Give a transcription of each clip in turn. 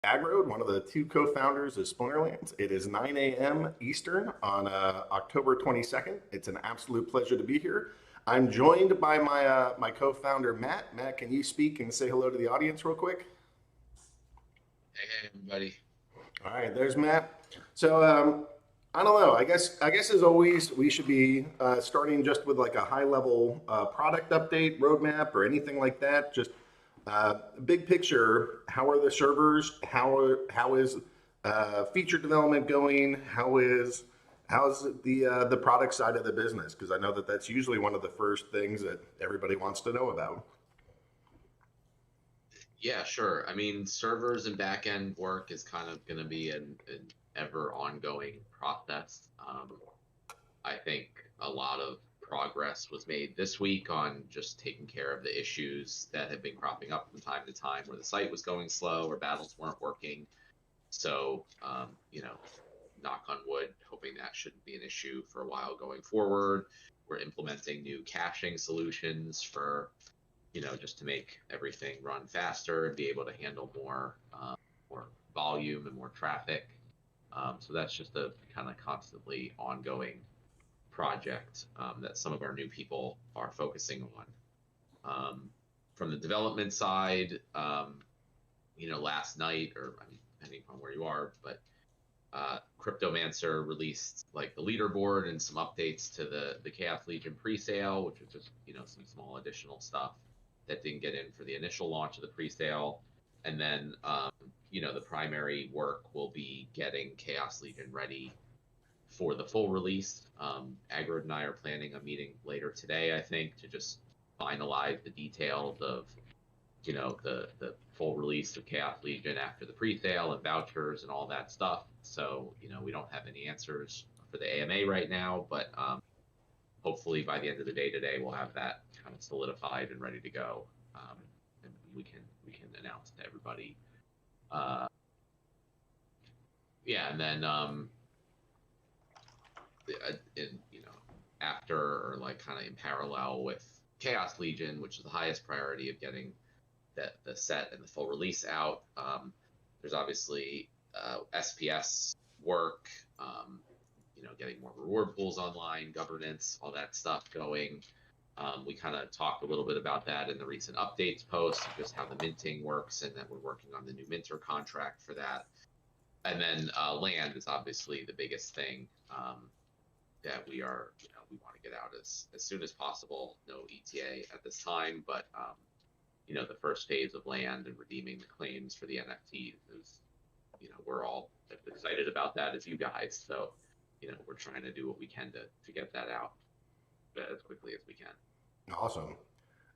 Agrode, one of the two co-founders of Splinterlands. It is 9 a.m. Eastern on October 22nd. It's an absolute pleasure to be here. I'm joined by my co-founder, Matt. Matt, can you speak and say hello to the audience real quick? Hey, everybody. All right, there's Matt. So I don't know. I guess as always, we should be starting just with like a high level product update, roadmap, or anything like that. Just big picture. How are the servers? How is feature development going? How's the product side of the business? Because I know that that's usually one of the first things that everybody wants to know about. Yeah, sure. I mean, servers and backend work is kind of going to be an ever ongoing process. I think a lot of progress was made this week on just taking care of the issues that have been cropping up from time to time where the site was going slow or battles weren't working. So, knock on wood, hoping that shouldn't be an issue for a while going forward. We're implementing new caching solutions for just to make everything run faster and be able to handle more volume and more traffic. So that's just a kind of constantly ongoing project that some of our new people are focusing on. From the development side, last night, or I mean, depending on where you are, but Cryptomancer released like the leaderboard and some updates to the Chaos Legion pre-sale, which was just some small additional stuff that didn't get in for the initial launch of the pre-sale. And then the primary work will be getting Chaos Legion ready for the full release. Agrod and I are planning a meeting later today, I think, to just finalize the details of the full release of Chaos Legion after the pre-sale and vouchers and all that stuff. So we don't have any answers for the AMA right now, but hopefully by the end of the day today we'll have that kind of solidified and ready to go, and we can announce to everybody. Yeah, and then in after, or like kind of in parallel with Chaos Legion, which is the highest priority of getting the set and the full release out. There's obviously SPS work, getting more reward pools online, governance, all that stuff going. We kind of talked a little bit about that in the recent updates post, just how the minting works and that we're working on the new minter contract for that. And then land is obviously the biggest thing that we want to get out as soon as possible. No ETA at this time, but the first phase of land and redeeming the claims for the NFTs is, we're all as excited about that as you guys. So, we're trying to do what we can to get that out as quickly as we can. Awesome.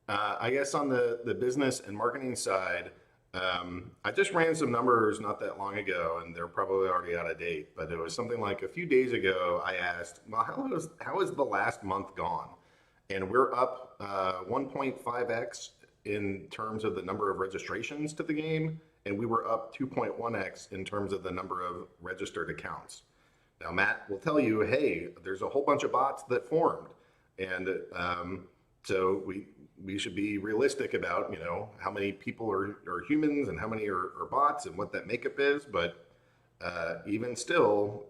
I guess on the business and marketing side, I just ran some numbers not that long ago, and they're probably already out of date. But it was something like a few days ago. I asked, "Well, how is the last month gone?" And we're up 1.5x in terms of the number of registrations to the game, and we were up 2.1x in terms of the number of registered accounts. Now, Matt will tell you, hey, there's a whole bunch of bots that formed, and so we should be realistic about how many people are humans and how many are bots and what that makeup is. But even still,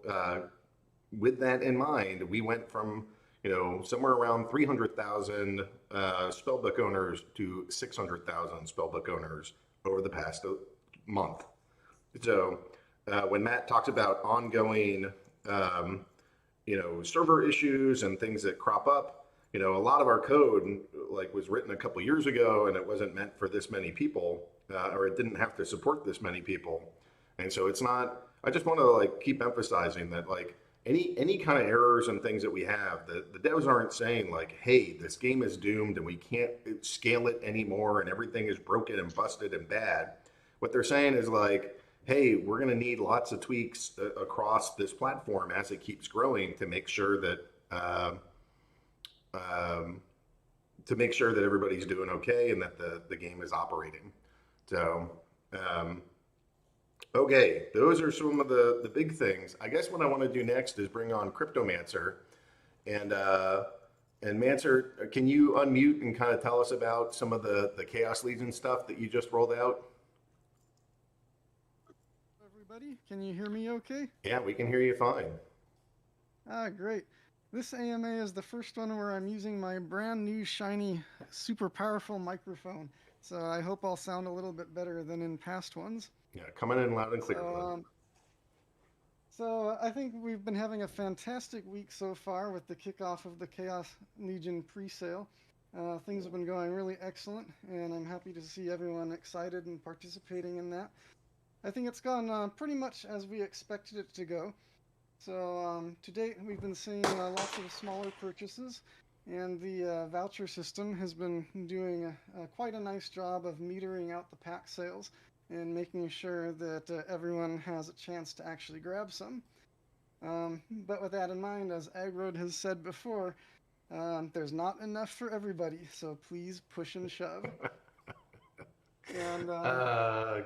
with that in mind, we went from somewhere around 300,000 spellbook owners to 600,000 spellbook owners over the past month. So when Matt talks about ongoing server issues and things that crop up, a lot of our code like was written a couple years ago, and it wasn't meant for this many people, or it didn't have to support this many people. And so it's not. I just want to like keep emphasizing that like any kind of errors and things that we have, the devs aren't saying like, hey, this game is doomed and we can't scale it anymore and everything is broken and busted and bad. What they're saying is like, hey, we're going to need lots of tweaks across this platform as it keeps growing to make sure that everybody's doing okay and that the game is operating. So, okay, those are some of the big things. I guess what I want to do next is bring on Cryptomancer. And Mancer, can you unmute and kind of tell us about some of the Chaos Legion stuff that you just rolled out? everybody. Can you hear me okay? Yeah, we can hear you fine. Ah, great. This AMA is the first one where I'm using my brand new shiny, super powerful microphone. So I hope I'll sound a little bit better than in past ones. Yeah, coming in loud and clear, So, bud. um, so I think we've been having a fantastic week so far with the kickoff of the Chaos Legion pre-sale. Things have been going really excellent, and I'm happy to see everyone excited and participating in that. I think it's gone pretty much as we expected it to go. So to date, we've been seeing lots of smaller purchases, and the voucher system has been doing quite a nice job of metering out the pack sales and making sure that everyone has a chance to actually grab some. But with that in mind, as Agrod has said before, there's not enough for everybody, so please push and shove. And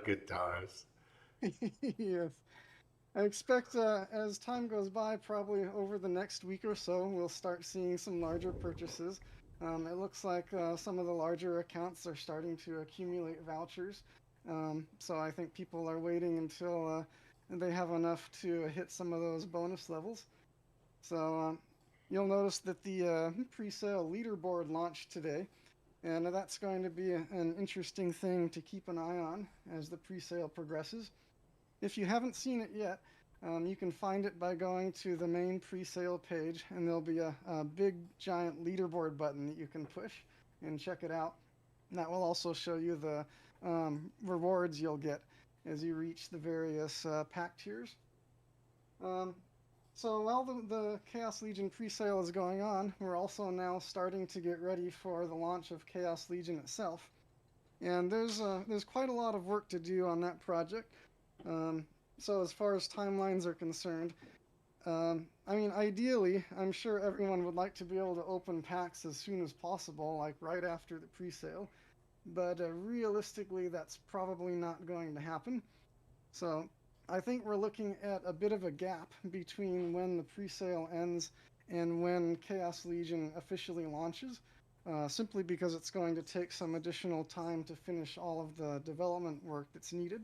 Good times. yes. I expect as time goes by, probably over the next week or so, we'll start seeing some larger purchases. It looks like some of the larger accounts are starting to accumulate vouchers. So I think people are waiting until they have enough to hit some of those bonus levels. So you'll notice that the pre-sale leaderboard launched today, and that's going to be an interesting thing to keep an eye on as the pre-sale progresses. If you haven't seen it yet, you can find it by going to the main pre-sale page, and there'll be a big giant leaderboard button that you can push and check it out. And that will also show you the rewards you'll get as you reach the various pack tiers. Um, so while the Chaos Legion pre-sale is going on, we're also now starting to get ready for the launch of Chaos Legion itself. And there's quite a lot of work to do on that project. So as far as timelines are concerned, I mean, ideally, I'm sure everyone would like to be able to open packs as soon as possible, like right after the pre-sale. But realistically, that's probably not going to happen. So I think we're looking at a bit of a gap between when the pre-sale ends and when Chaos Legion officially launches, simply because it's going to take some additional time to finish all of the development work that's needed.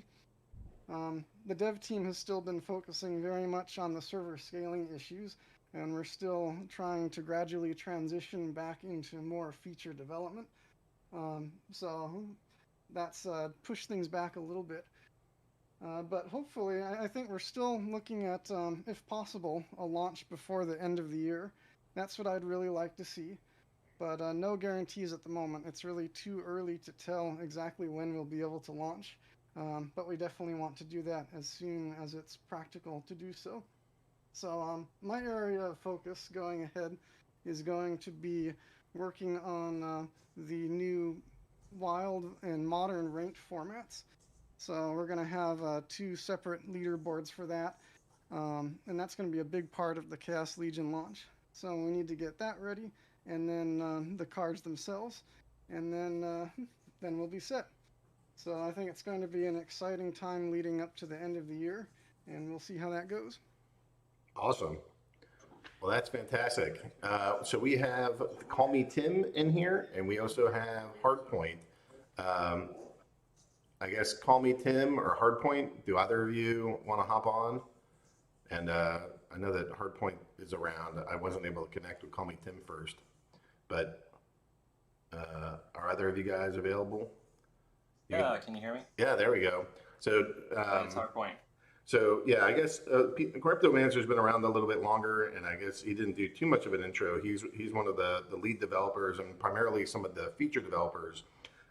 The dev team has still been focusing very much on the server scaling issues, and we're still trying to gradually transition back into more feature development. So that's pushed things back a little bit. But hopefully, I think we're still looking at, if possible, a launch before the end of the year. That's what I'd really like to see. But no guarantees at the moment. It's really too early to tell exactly when we'll be able to launch. But we definitely want to do that as soon as it's practical to do so. So my area of focus going ahead is going to be working on the new wild and modern ranked formats. So we're going to have two separate leaderboards for that. And that's going to be a big part of the Chaos Legion launch. So we need to get that ready, and then the cards themselves, and then we'll be set. So I think it's going to be an exciting time leading up to the end of the year, and we'll see how that goes. Awesome. Well, that's fantastic. So we have Call Me Tim in here, and we also have Hardpoint. Um, I guess Call Me Tim or Hardpoint. Do either of you want to hop on? And I know that Hardpoint is around. I wasn't able to connect with Call Me Tim first, but are either of you guys available? Yeah, can you hear me? Yeah, there we go. So It's Hardpoint. So yeah, I guess Cryptomancer's been around a little bit longer, and I guess he didn't do too much of an intro. He's one of the lead developers and primarily some of the feature developers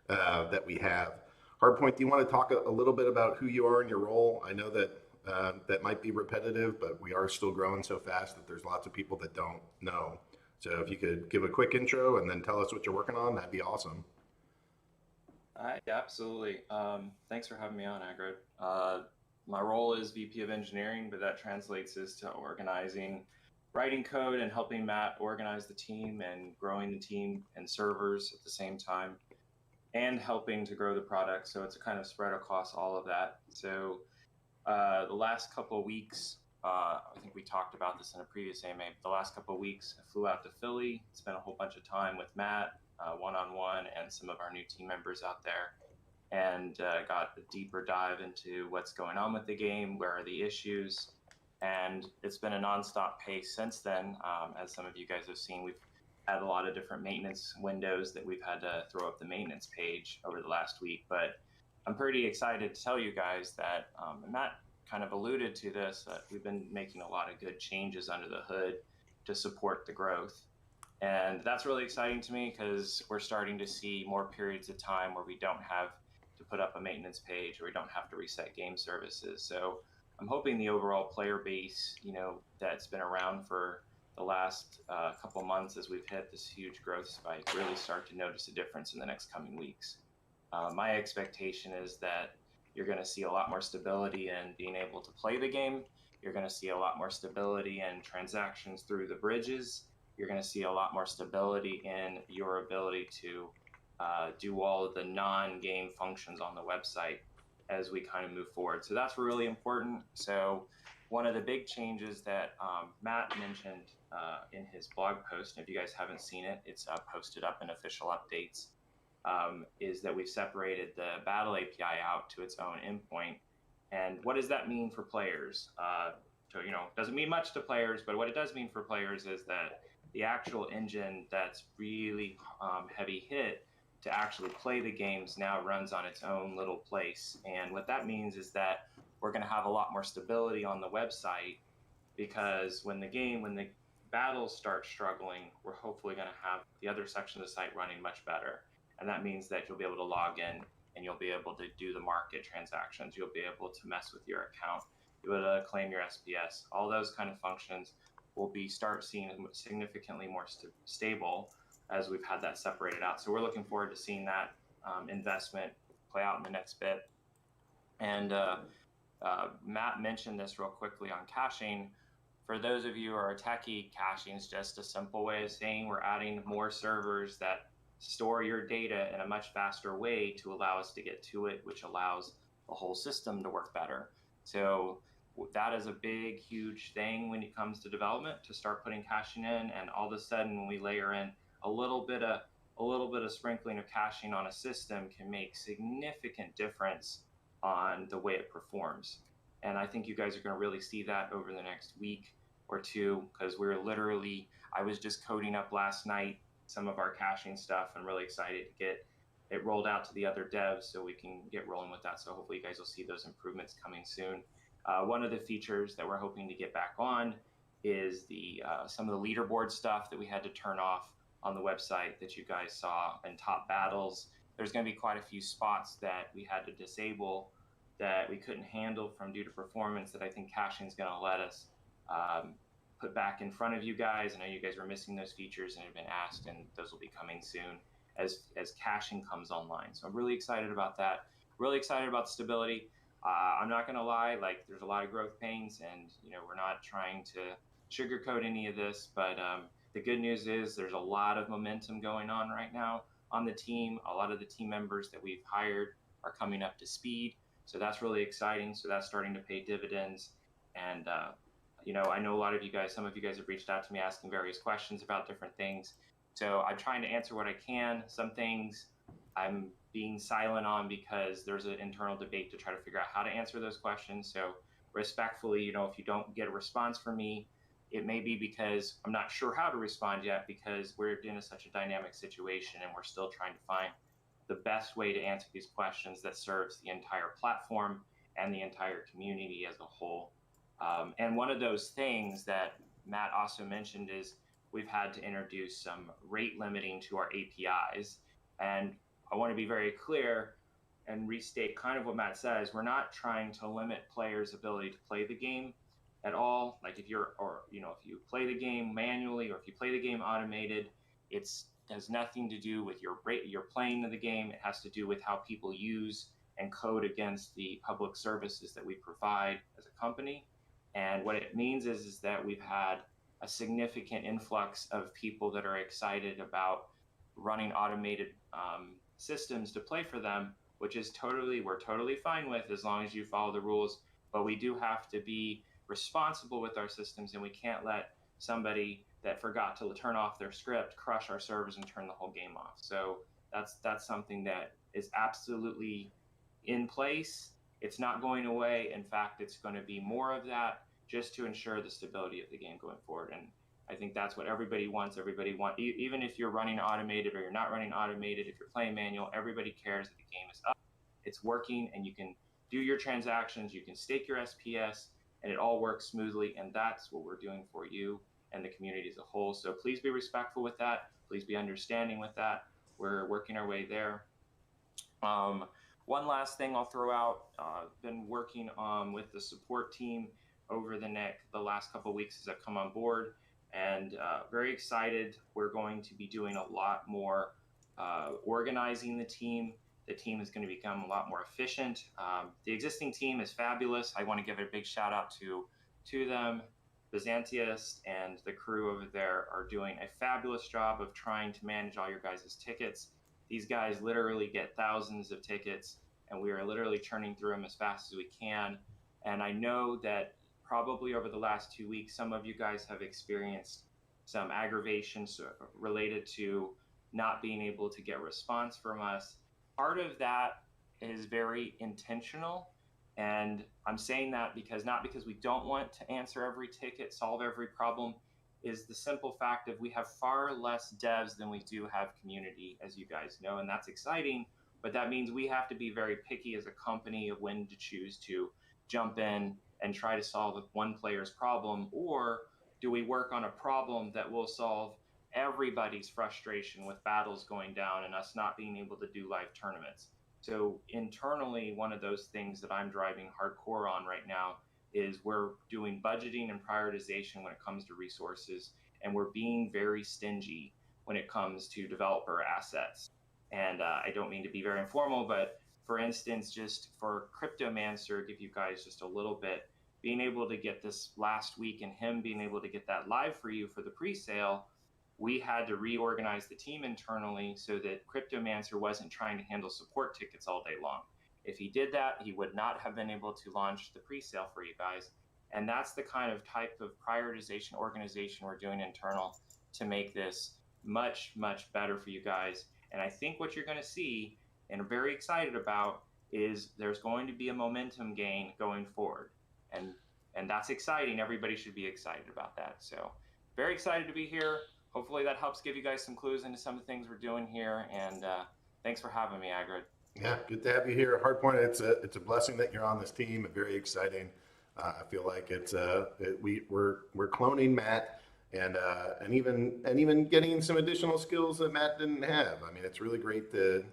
that we have. Hardpoint, do you want to talk a little bit about who you are and your role? I know that that might be repetitive, but we are still growing so fast that there's lots of people that don't know. So if you could give a quick intro and then tell us what you're working on, that'd be awesome. Yeah, absolutely. Thanks for having me on, Agrod. My role is VP of Engineering, but that translates as to organizing, writing code, and helping Matt organize the team and growing the team and servers at the same time, and helping to grow the product. So it's a kind of spread across all of that. So the last couple of weeks, I think we talked about this in a previous AMA, but the last couple of weeks, I flew out to Philly, spent a whole bunch of time with Matt, one-on-one, and some of our new team members out there. and got a deeper dive into what's going on with the game, where are the issues, and it's been a nonstop pace since then. As some of you guys have seen, we've had a lot of different maintenance windows that we've had to throw up the maintenance page over the last week, but I'm pretty excited to tell you guys that, and Matt kind of alluded to this, that we've been making a lot of good changes under the hood to support the growth. And that's really exciting to me because we're starting to see more periods of time where we don't have to put up a maintenance page or we don't have to reset game services. So I'm hoping the overall player base, that's been around for the last couple months as we've hit this huge growth spike, really start to notice a difference in the next coming weeks. My expectation is that you're going to see a lot more stability in being able to play the game. You're going to see a lot more stability in transactions through the bridges. You're going to see a lot more stability in your ability to do all of the non-game functions on the website as we kind of move forward. So that's really important. So one of the big changes that Matt mentioned in his blog post, and if you guys haven't seen it, it's posted up in official updates, is that we've separated the Battle API out to its own endpoint. And what does that mean for players? So, doesn't mean much to players, but what it does mean for players is that the actual engine that's really heavy hit to actually play the games now runs on its own little place. And what that means is that we're going to have a lot more stability on the website, because when the battles start struggling, we're hopefully going to have the other section of the site running much better. And that means that you'll be able to log in and you'll be able to do the market transactions. You'll be able to mess with your account. You'll be able to claim your SPS. All those kind of functions will start seeing significantly more stable as we've had that separated out. So we're looking forward to seeing that investment play out in the next bit. And Matt mentioned this real quickly on caching. For those of you who are techie, caching is just a simple way of saying we're adding more servers that store your data in a much faster way to allow us to get to it, which allows the whole system to work better. So that is a big, huge thing when it comes to development, to start putting caching in. And all of a sudden, when we layer in a little bit of sprinkling of caching on a system, can make significant difference on the way it performs. And I think you guys are going to really see that over the next week or two, because I was just coding up last night some of our caching stuff, and really excited to get it rolled out to the other devs so we can get rolling with that. So hopefully you guys will see those improvements coming soon. One of the features that we're hoping to get back on is some of the leaderboard stuff that we had to turn off on the website that you guys saw in top battles. There's going to be quite a few spots that we had to disable that we couldn't handle due to performance, that I think caching is going to let us put back in front of you guys. I know you guys were missing those features and have been asked, and those will be coming soon as caching comes online. So I'm really excited about that. Really excited about stability. I'm not going to lie, there's a lot of growth pains, and we're not trying to sugarcoat any of this, but the good news is there's a lot of momentum going on right now on the team. A lot of the team members that we've hired are coming up to speed, so that's really exciting. So that's starting to pay dividends. And I know some of you guys have reached out to me asking various questions about different things. So I'm trying to answer what I can. Some things I'm being silent on because there's an internal debate to try to figure out how to answer those questions. So respectfully, if you don't get a response from me, it may be because I'm not sure how to respond yet, because we're in such a dynamic situation and we're still trying to find the best way to answer these questions that serves the entire platform and the entire community as a whole. And one of those things that Matt also mentioned is we've had to introduce some rate limiting to our APIs. And I want to be very clear and restate kind of what Matt says. We're not trying to limit players' ability to play the game at all. Like if you play the game manually or if you play the game automated, it has nothing to do with your playing of the game. It has to do with how people use and code against the public services that we provide as a company. And what it means is that we've had a significant influx of people that are excited about running automated systems to play for them, which is we're totally fine with as long as you follow the rules. But we do have to be responsible with our systems, and we can't let somebody that forgot to turn off their script crush our servers and turn the whole game off. So that's something that is absolutely in place. It's not going away. In fact, it's going to be more of that just to ensure the stability of the game going forward. And I think that's what everybody wants. Even if you're running automated or you're not running automated, if you're playing manual, everybody cares that the game is up, it's working, and you can do your transactions, you can stake your SPS, and it all works smoothly. And that's what we're doing for you and the community as a whole. So please be respectful with that. Please be understanding with that. We're working our way there. One last thing I'll throw out, been working with the support team over the last couple of weeks as I've come on board, and very excited. We're going to be doing a lot more organizing the team. The team is going to become a lot more efficient. The existing team is fabulous. I want to give a big shout out to them. Byzantius and the crew over there are doing a fabulous job of trying to manage all your guys' tickets. These guys literally get thousands of tickets, and we are literally churning through them as fast as we can. And I know that probably over the last 2 weeks, some of you guys have experienced some aggravations related to not being able to get response from us. Part of that is very intentional. And I'm saying that not because we don't want to answer every ticket, solve every problem, is the simple fact of we have far less devs than we do have community, as you guys know, and that's exciting, but that means we have to be very picky as a company of when to choose to jump in and try to solve one player's problem, or do we work on a problem that will solve everybody's frustration with battles going down and us not being able to do live tournaments. So internally, one of those things that I'm driving hardcore on right now is we're doing budgeting and prioritization when it comes to resources, and we're being very stingy when it comes to developer assets. And I don't mean to be very informal, but for instance, just for Cryptomancer, give you guys just a little bit, being able to get this last week and him being able to get that live for you for the pre-sale, we had to reorganize the team internally so that Cryptomancer wasn't trying to handle support tickets all day long. If he did that, he would not have been able to launch the pre-sale for you guys. And that's the kind of type of prioritization organization we're doing internal to make this much, much better for you guys. And I think what you're going to see, and I'm very excited about, is there's going to be a momentum gain going forward. And that's exciting. Everybody should be excited about that. So very excited to be here. Hopefully that helps give you guys some clues into some of the things we're doing here. And thanks for having me, Agrid. Yeah, good to have you here. Hardpoint, it's a blessing that you're on this team. Very exciting. I feel like we're cloning Matt and even getting some additional skills that Matt didn't have. I mean, it's really great that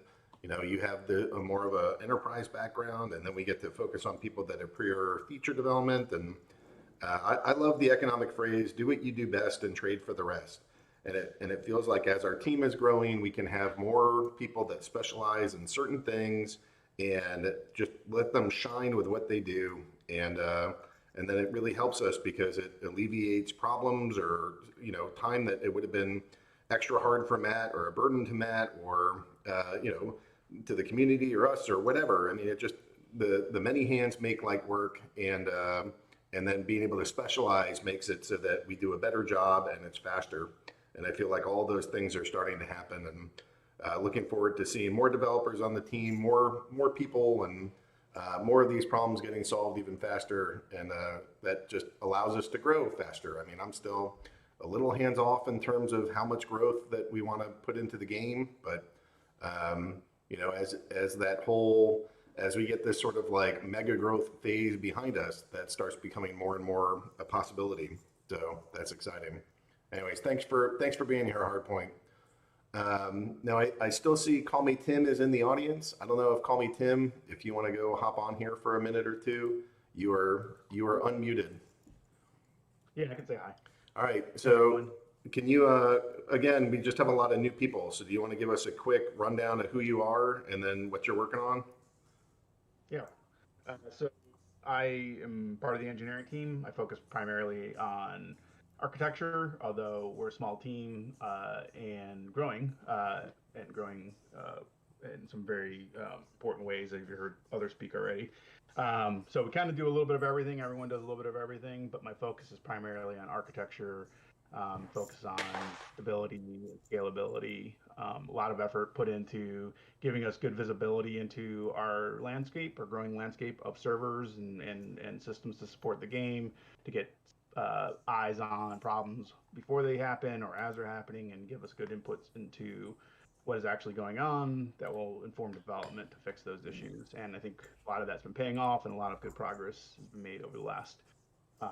you have a more of a enterprise background, and then we get to focus on people that are pure feature development. And I love the economic phrase: "Do what you do best and trade for the rest." And it feels like as our team is growing, we can have more people that specialize in certain things and just let them shine with what they do. And then it really helps us because it alleviates problems or, time that it would have been extra hard for Matt or a burden to Matt or, to the community or us or whatever. I mean, it just, the many hands make light work, and then being able to specialize makes it so that we do a better job and it's faster. And I feel like all those things are starting to happen, and looking forward to seeing more developers on the team, more people, and more of these problems getting solved even faster. And that just allows us to grow faster. I mean, I'm still a little hands off in terms of how much growth that we want to put into the game. But, as we get this sort of like mega growth phase behind us, that starts becoming more and more a possibility. So that's exciting. Anyways, thanks for being here, Hardpoint. Now I still see Call Me Tim is in the audience. I don't know if Call Me Tim, if you want to go hop on here for a minute or two, you are unmuted. Yeah, I can say hi. All right. So can you again? We just have a lot of new people. So do you want to give us a quick rundown of who you are and then what you're working on? Yeah. So I am part of the engineering team. I focus primarily on architecture, although we're a small team and growing in some very important ways that you've heard others speak already. So we kind of do a little bit of everything. Everyone does a little bit of everything, but my focus is primarily on architecture, focus on stability, scalability. A lot of effort put into giving us good visibility into our landscape, our growing landscape of servers and systems to support the game, to get eyes on problems before they happen or as they're happening, and give us good inputs into what is actually going on that will inform development to fix those issues. And I think a lot of that's been paying off, and a lot of good progress has been made over the last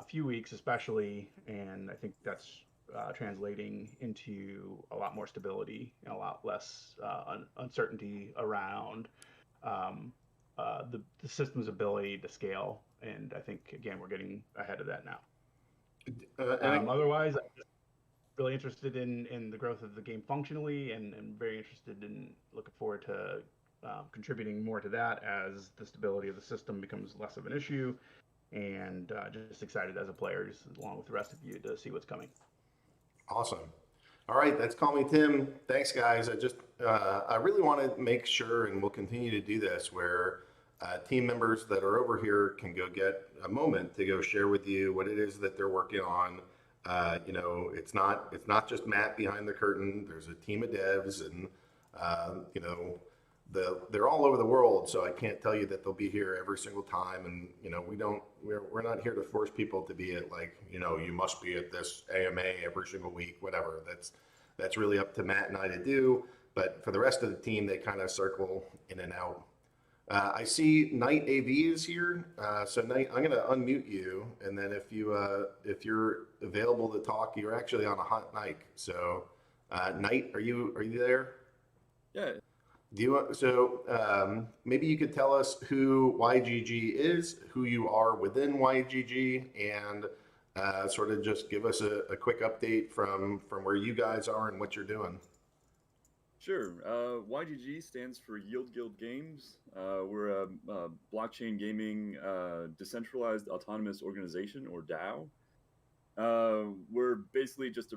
few weeks, especially. And I think that's translating into a lot more stability and a lot less uncertainty around the system's ability to scale. And I think, again, we're getting ahead of that now. Otherwise, I'm just really interested in the growth of the game functionally, and very interested in looking forward to contributing more to that as the stability of the system becomes less of an issue, and just excited as a player, just along with the rest of you, to see what's coming. Awesome. All right, that's Call Me Tim. Thanks, guys. I really want to make sure, and we'll continue to do this, where team members that are over here can go get a moment to go share with you what it is that they're working on. It's not just Matt behind the curtain. There's a team of devs, and they're all over the world. So I can't tell you that they'll be here every single time. And we're not here to force people to be at you must be at this AMA every single week, whatever. That's really up to Matt and I to do. But for the rest of the team, they kind of circle in and out. I see Knight AV is here. So Knight, I'm going to unmute you, and then if you're available to talk, you're actually on a hot mic. So Knight, are you there? Yeah. Maybe you could tell us who YGG is, who you are within YGG, and sort of just give us a quick update from where you guys are and what you're doing. Sure. YGG stands for Yield Guild Games. We're a blockchain gaming decentralized autonomous organization, or DAO. We're basically just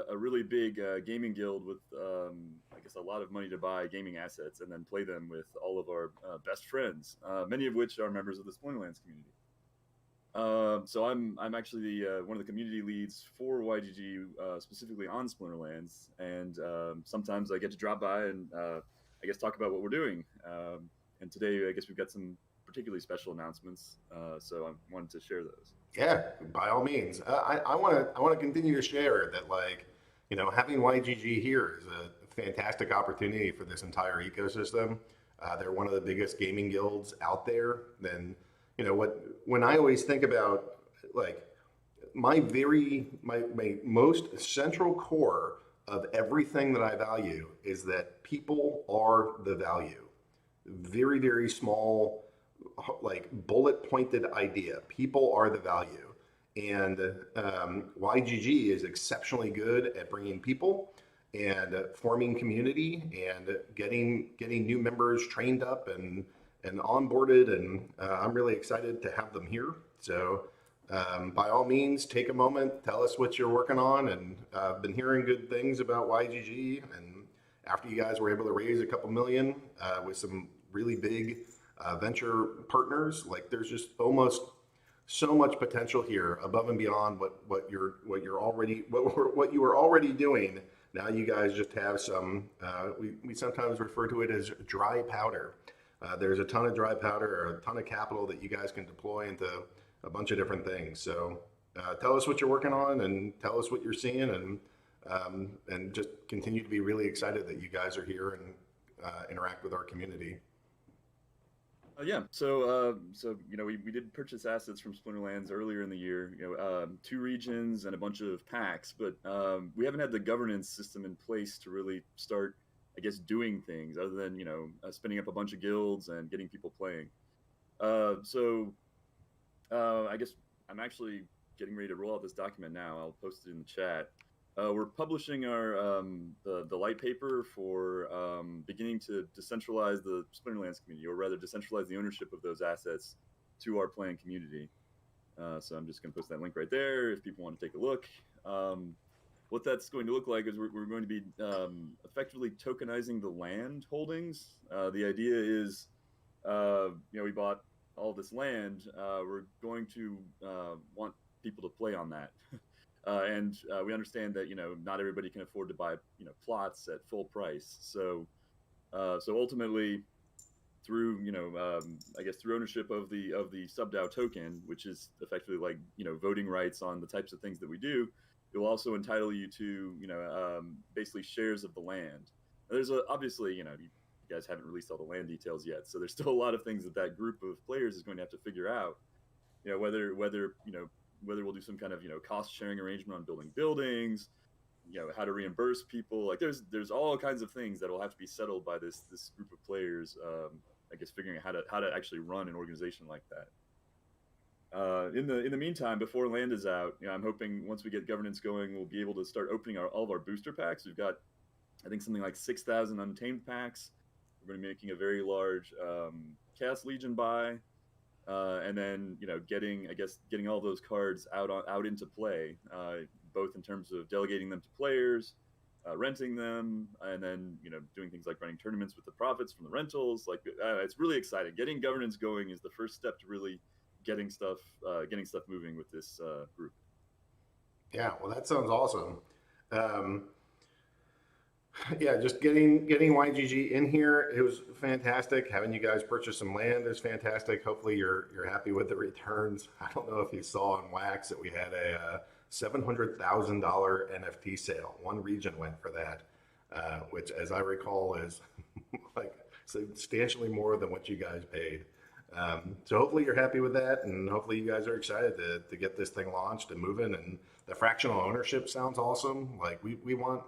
a really big gaming guild with, I guess, a lot of money to buy gaming assets and then play them with all of our best friends, many of which are members of the Splinterlands community. So I'm actually one of the community leads for YGG, specifically on Splinterlands, and sometimes I get to drop by and I guess talk about what we're doing. And today, I guess we've got some particularly special announcements, so I wanted to share those. Yeah, by all means. I want to continue to share that, having YGG here is a fantastic opportunity for this entire ecosystem. They're one of the biggest gaming guilds out there. Then, when I always think about my most central core of everything that I value is that people are the value. Very, very small, bullet pointed idea. People are the value. And YGG is exceptionally good at bringing people and forming community and getting new members trained up and onboarded. And I'm really excited to have them here. So by all means, take a moment, tell us what you're working on. And I've been hearing good things about YGG. And after you guys were able to raise a couple million with some really big venture partners, there's just almost so much potential here above and beyond what you were already doing. Now you guys just have some. We sometimes refer to it as dry powder. There's a ton of dry powder, or a ton of capital that you guys can deploy into a bunch of different things. So tell us what you're working on, and tell us what you're seeing, and just continue to be really excited that you guys are here and interact with our community. Yeah, so we did purchase assets from Splinterlands earlier in the year. 2 regions and a bunch of packs, but we haven't had the governance system in place to really start, I guess, doing things other than spinning up a bunch of guilds and getting people playing. So I guess I'm actually getting ready to roll out this document now. I'll post it in the chat. We're publishing our the light paper for beginning to decentralize the Splinterlands community, or rather decentralize the ownership of those assets to our playing community. So I'm just going to post that link right there if people want to take a look. What that's going to look like is we're going to be effectively tokenizing the land holdings. The idea is, we bought all this land. We're going to want people to play on that. And we understand that not everybody can afford to buy plots at full price. So ultimately, through I guess through ownership of the subDAO token, which is effectively like voting rights on the types of things that we do, it will also entitle you to basically shares of the land. Now, there's obviously you guys haven't released all the land details yet, so there's still a lot of things that group of players is going to have to figure out. Whether we'll do some kind of cost sharing arrangement on building buildings, how to reimburse people. Like there's all kinds of things that will have to be settled by this group of players. I guess figuring out how to actually run an organization like that. In the meantime, before land is out, I'm hoping once we get governance going, we'll be able to start opening all of our booster packs. We've got, I think, something like 6,000 untamed packs. We're going to be making a very large Chaos Legion buy, and then getting all those cards out into play, both in terms of delegating them to players, renting them, and then doing things like running tournaments with the profits from the rentals. Like it's really exciting. Getting governance going is the first step to really getting stuff moving with this group. Yeah, well, that sounds awesome. Yeah, just getting YGG in here, it was fantastic. Having you guys purchase some land is fantastic. Hopefully you're happy with the returns. I don't know if you saw on Wax that we had a $700,000 NFT sale. One region went for that, which, as I recall, is like substantially more than what you guys paid. So hopefully you're happy with that, and hopefully you guys are excited to get this thing launched and moving. And the fractional ownership sounds awesome. Like we want,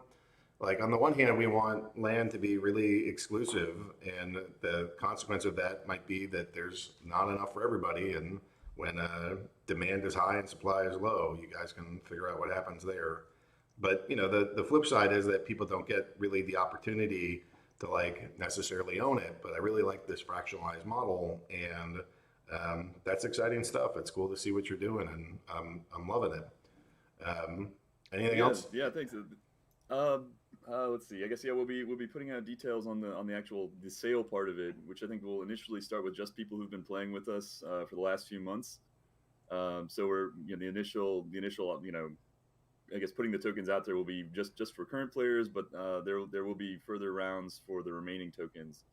like on the one hand, we want land to be really exclusive, and the consequence of that might be that there's not enough for everybody. And when demand is high and supply is low, you guys can figure out what happens there. But the flip side is that people don't get really the opportunity to like necessarily own it. But I really like this fractionalized model, and that's exciting stuff. It's cool to see what you're doing, and I'm loving it. Anything else? Yeah, thanks. Let's see. I guess we'll be putting out details on the sale part of it, which I think will initially start with just people who've been playing with us for the last few months. So we're the initial I guess putting the tokens out there will be just for current players, but there will be further rounds for the remaining tokens,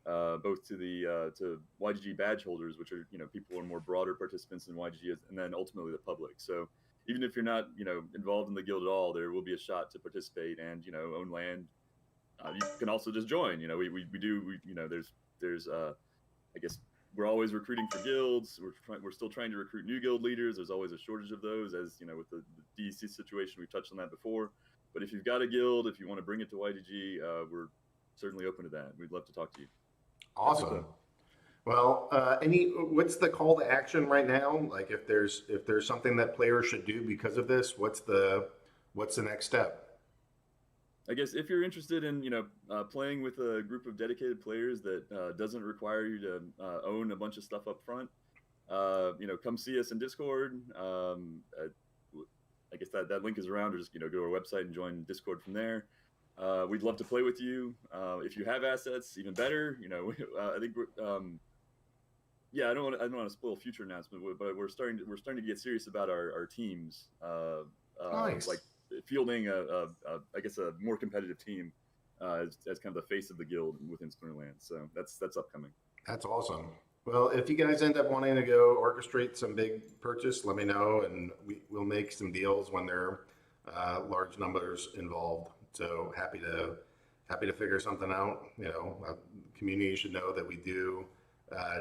both to YGG badge holders, which are people who are more broader participants in YGG, and then ultimately the public. So even if you're not involved in the guild at all, there will be a shot to participate and own land. You can also just join. There's I guess we're always recruiting for guilds. We're still trying to recruit new guild leaders. There's always a shortage of those, as with the DEC situation. We've touched on that before. But if you've got a guild, if you want to bring it to YGG, we're certainly open to that. We'd love to talk to you. Awesome. Well, what's the call to action right now? Like, if there's something that players should do because of this, what's the next step? I guess if you're interested in playing with a group of dedicated players that doesn't require you to own a bunch of stuff up front, come see us in Discord. I guess that link is around, or just go to our website and join Discord from there. We'd love to play with you. If you have assets, even better. I think I don't want to spoil future announcement, but we're starting to get serious about our teams. Nice. Like fielding I guess a more competitive team as kind of the face of the guild within Splinterlands. So that's upcoming. That's awesome. Well, if you guys end up wanting to go orchestrate some big purchase, let me know, and we'll make some deals when there are large numbers involved. So happy to figure something out. Community should know that we do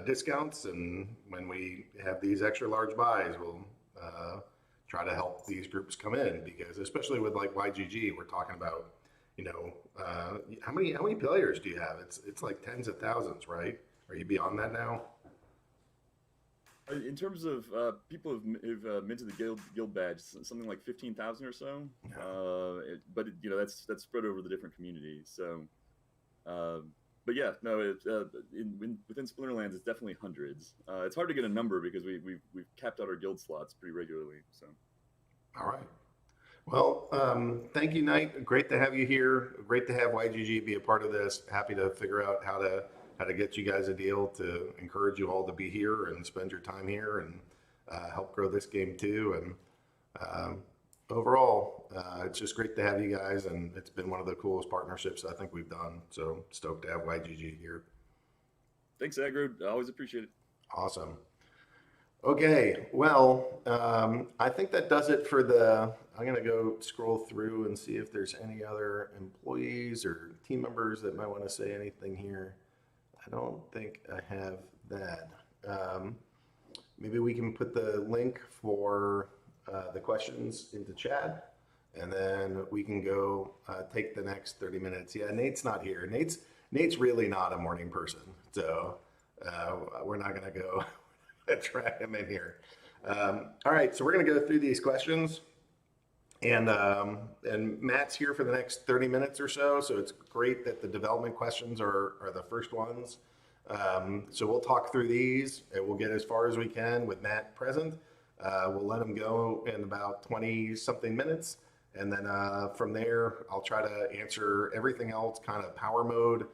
discounts, and when we have these extra large buys, we'll try to help these groups come in, because especially with like YGG, we're talking about how many players do you have? It's like tens of thousands, right? Are you beyond that now? In terms of people who've minted the guild badge, something like 15,000 or so. Yeah. But that's spread over the different communities. So, but yeah, no, within Splinterlands, it's definitely hundreds. It's hard to get a number because we've capped out our guild slots pretty regularly. So, all right. Well, thank you, Knight. Great to have you here. Great to have YGG be a part of this. Happy to figure out how to get you guys a deal to encourage you all to be here and spend your time here and help grow this game too. And overall, it's just great to have you guys, and it's been one of the coolest partnerships I think we've done. So stoked to have YGG here. Thanks, Agro. I always appreciate it. Awesome. Okay, well, I think that does it for I'm going to go scroll through and see if there's any other employees or team members that might want to say anything here. I don't think I have that. Maybe we can put the link for the questions into chat, and then we can go take the next 30 minutes. Yeah, Nate's not here. Nate's really not a morning person, so we're not going to go track him in here. All right, so we're going to go through these questions, and Matt's here for the next 30 minutes or so. So it's great that the development questions are the first ones. So we'll talk through these, and we'll get as far as we can with Matt present. We'll let him go in about 20 something minutes, and then from there I'll try to answer everything else, kind of power mode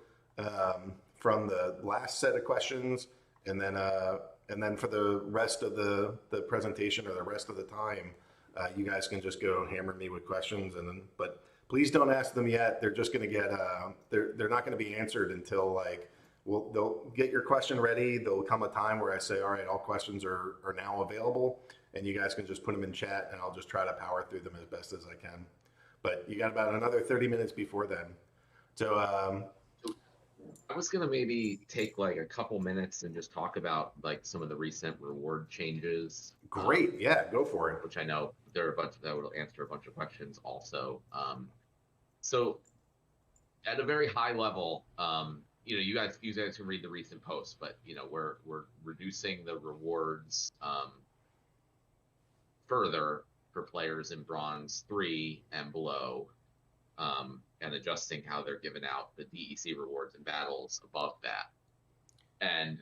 from the last set of questions, and then for the rest of the presentation or the rest of the time, you guys can just go hammer me with questions, but please don't ask them yet. They're just going to get they're not going to be answered until they'll get your question ready. There'll come a time where I say, all right, all questions are now available, and you guys can just put them in chat, and I'll just try to power through them as best as I can. But you got about another 30 minutes before then. So I was gonna maybe take like a couple minutes and just talk about like some of the recent reward changes. Great, yeah, go for it. Which I know there are a bunch that will answer a bunch of questions also. So at a very high level, you guys can read the recent posts, but we're reducing the rewards further for players in Bronze 3 and below, and adjusting how they're given out, the DEC rewards and battles above that. And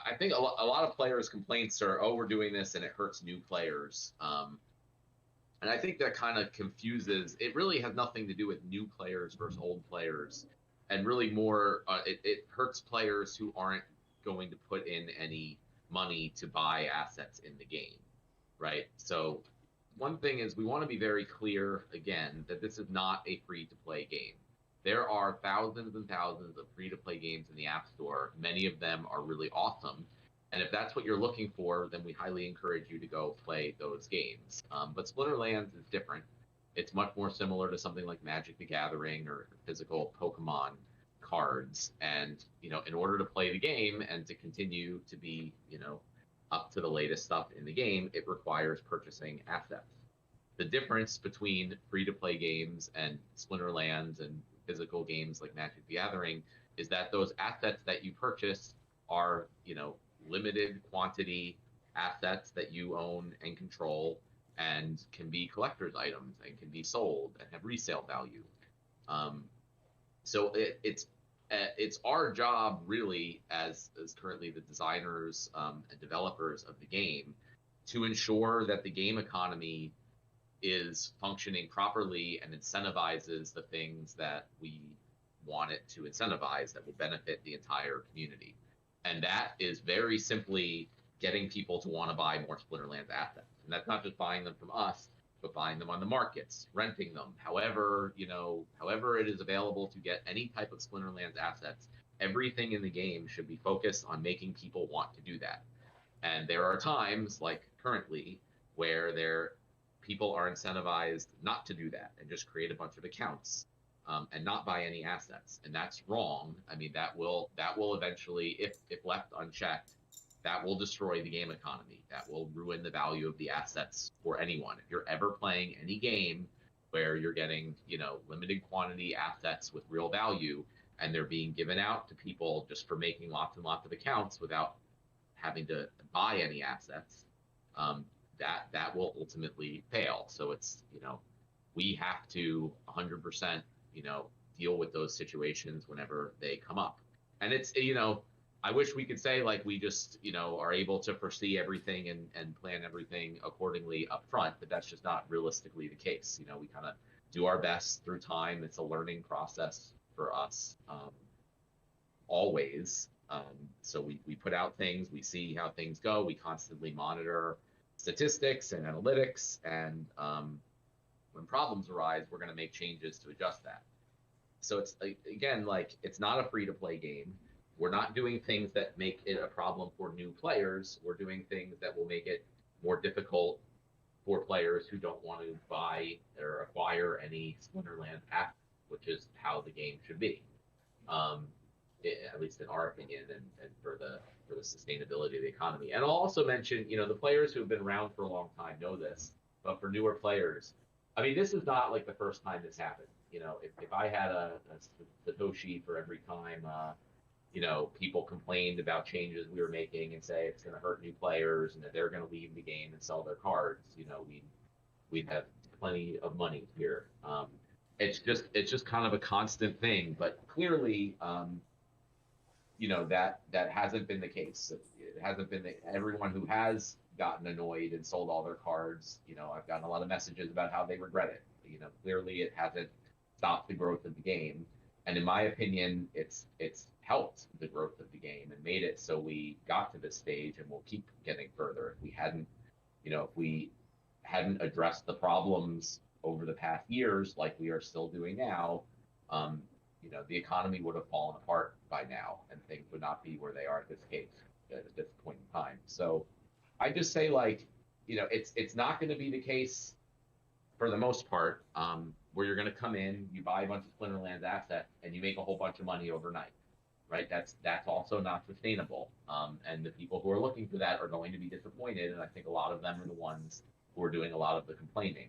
I think a lot of players' complaints are, oh, we're doing this and it hurts new players. And I think that kind of confuses. It really has nothing to do with new players versus old players, and really more, it hurts players who aren't going to put in any money to buy assets in the game, right? So one thing is, we want to be very clear, again, that this is not a free-to-play game. There are thousands and thousands of free-to-play games in the App Store. Many of them are really awesome. And if that's what you're looking for, then we highly encourage you to go play those games. But Splinterlands is different. It's much more similar to something like Magic the Gathering or physical Pokemon cards. And, in order to play the game and to continue to be, up to the latest stuff in the game, it requires purchasing assets. The difference between free-to-play games and Splinterlands and physical games like Magic the Gathering is that those assets that you purchase are, limited quantity assets that you own and control, and can be collector's items and can be sold and have resale value. So it's our job, really, as currently the designers and developers of the game, to ensure that the game economy is functioning properly and incentivizes the things that we want it to incentivize that will benefit the entire community. And that is very simply getting people to want to buy more Splinterlands assets. And that's not just buying them from us, but buying them on the markets, renting them, however it is available to get any type of Splinterlands assets. Everything in the game should be focused on making people want to do that. And there are times, like currently, where people are incentivized not to do that and just create a bunch of accounts and not buy any assets. And that's wrong. I mean, that will eventually, if left unchecked, that will destroy the game economy. That will ruin the value of the assets for anyone. If you're ever playing any game where you're getting, limited quantity assets with real value, and they're being given out to people just for making lots and lots of accounts without having to buy any assets, that will ultimately fail. So it's, we have to 100%, deal with those situations whenever they come up. And it's, I wish we could say like we just, are able to foresee everything and plan everything accordingly up front, but that's just not realistically the case. We kind of do our best through time. It's a learning process for us, always. So we put out things, we see how things go, we constantly monitor statistics and analytics, and when problems arise, we're going to make changes to adjust that. So it's, again, like, it's not a free to play game. We're not doing things that make it a problem for new players. We're doing things that will make it more difficult for players who don't want to buy or acquire any Splinterlands app, which is how the game should be, at least in our opinion, and for the sustainability of the economy. And I'll also mention, the players who have been around for a long time know this, but for newer players, I mean, this is not like the first time this happened. If I had a Satoshi for every time, people complained about changes we were making and say it's going to hurt new players and that they're going to leave the game and sell their cards, we'd have plenty of money here. It's just kind of a constant thing, but clearly, that hasn't been the case. It hasn't been everyone who has gotten annoyed and sold all their cards. I've gotten a lot of messages about how they regret it. Clearly it hasn't stopped the growth of the game. And in my opinion, it's helped the growth of the game and made it so we got to this stage, and we'll keep getting further. If we hadn't addressed the problems over the past years like we are still doing now, the economy would have fallen apart by now, and things would not be where they are at this point in time. So I just say, it's not going to be the case for the most part, where you're going to come in, you buy a bunch of Splinterlands assets, and you make a whole bunch of money overnight, right? That's also not sustainable. And the people who are looking for that are going to be disappointed, and I think a lot of them are the ones who are doing a lot of the complaining.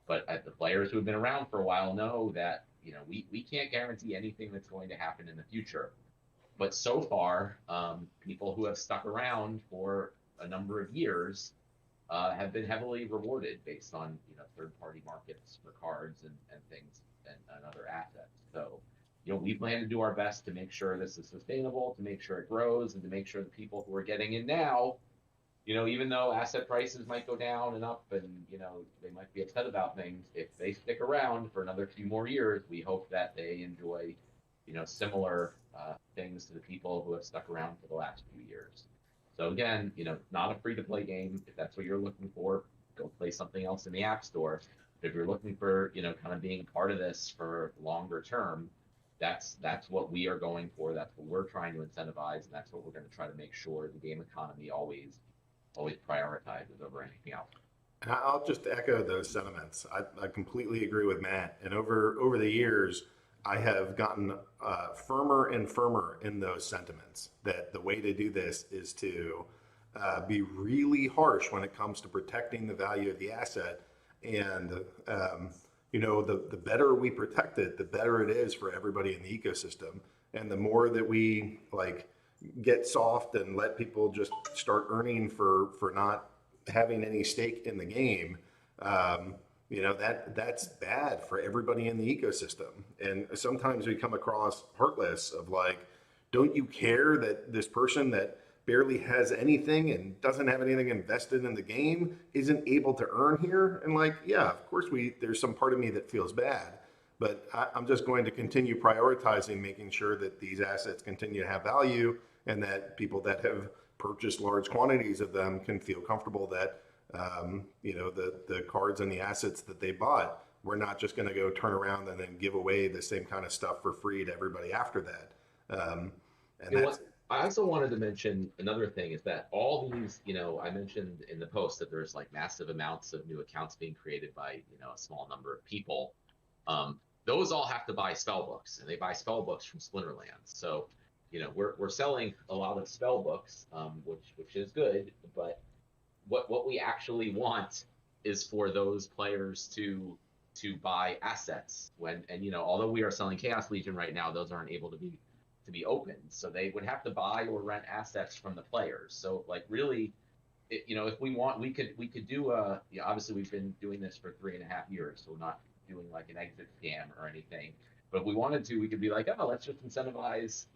But the players who have been around for a while know that, we can't guarantee anything that's going to happen in the future. But so far, people who have stuck around for a number of years have been heavily rewarded based on third-party markets for cards and things and other assets. So we plan to do our best to make sure this is sustainable, to make sure it grows, and to make sure the people who are getting in now, even though asset prices might go down and up, and they might be upset about things, if they stick around for another few more years, we hope that they enjoy similar things to the people who have stuck around for the last few years. So again, not a free-to-play game. If that's what you're looking for, go play something else in the App Store. But if you're looking for, kind of being part of this for longer term, that's what we are going for. That's what we're trying to incentivize, and that's what we're going to try to make sure the game economy always prioritizes over anything else. And I'll just echo those sentiments. I completely agree with Matt. And over the years, I have gotten firmer and firmer in those sentiments that the way to do this is to be really harsh when it comes to protecting the value of the asset. And, the better we protect it, the better it is for everybody in the ecosystem. And the more that we get soft and let people just start earning for not having any stake in the game, that's bad for everybody in the ecosystem. And sometimes we come across heartless of don't you care that this person that barely has anything and doesn't have anything invested in the game isn't able to earn here? And yeah, of course there's some part of me that feels bad, but I'm just going to continue prioritizing making sure that these assets continue to have value, and that people that have purchased large quantities of them can feel comfortable that the cards and the assets that they bought, we're not just going to go turn around and then give away the same kind of stuff for free to everybody after that. I also wanted to mention another thing is that all these, I mentioned in the post that there's massive amounts of new accounts being created by, a small number of people. Those all have to buy spell books, and they buy spell books from Splinterlands. So, we're selling a lot of spell books, which is good, but what we actually want is for those players to buy assets although we are selling Chaos Legion right now, those aren't able to be opened, so they would have to buy or rent assets from the players. So really, if we want, we could do obviously we've been doing this for 3.5 years, so we're not doing an exit scam or anything, but if we wanted to, we could be let's just incentivize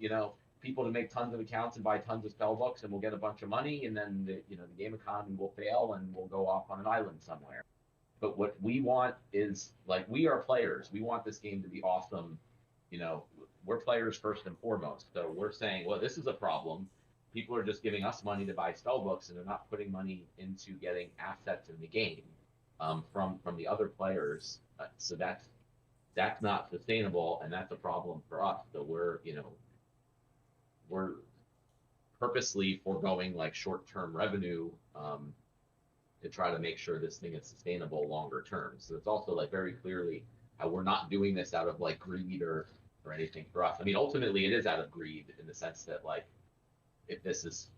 people to make tons of accounts and buy tons of spell books, and we'll get a bunch of money, and then the game economy will fail and we'll go off on an island somewhere. But what we want is we are players. We want this game to be awesome. We're players first and foremost. So we're saying, well, this is a problem. People are just giving us money to buy spell books, and they're not putting money into getting assets in the game. from the other players. So that's not sustainable, and that's a problem for us. So we're purposely foregoing like short-term revenue to try to make sure this thing is sustainable longer term. So it's also like very clearly how we're not doing this out of like greed or anything for us. I mean, ultimately it is out of greed in the sense that like if this is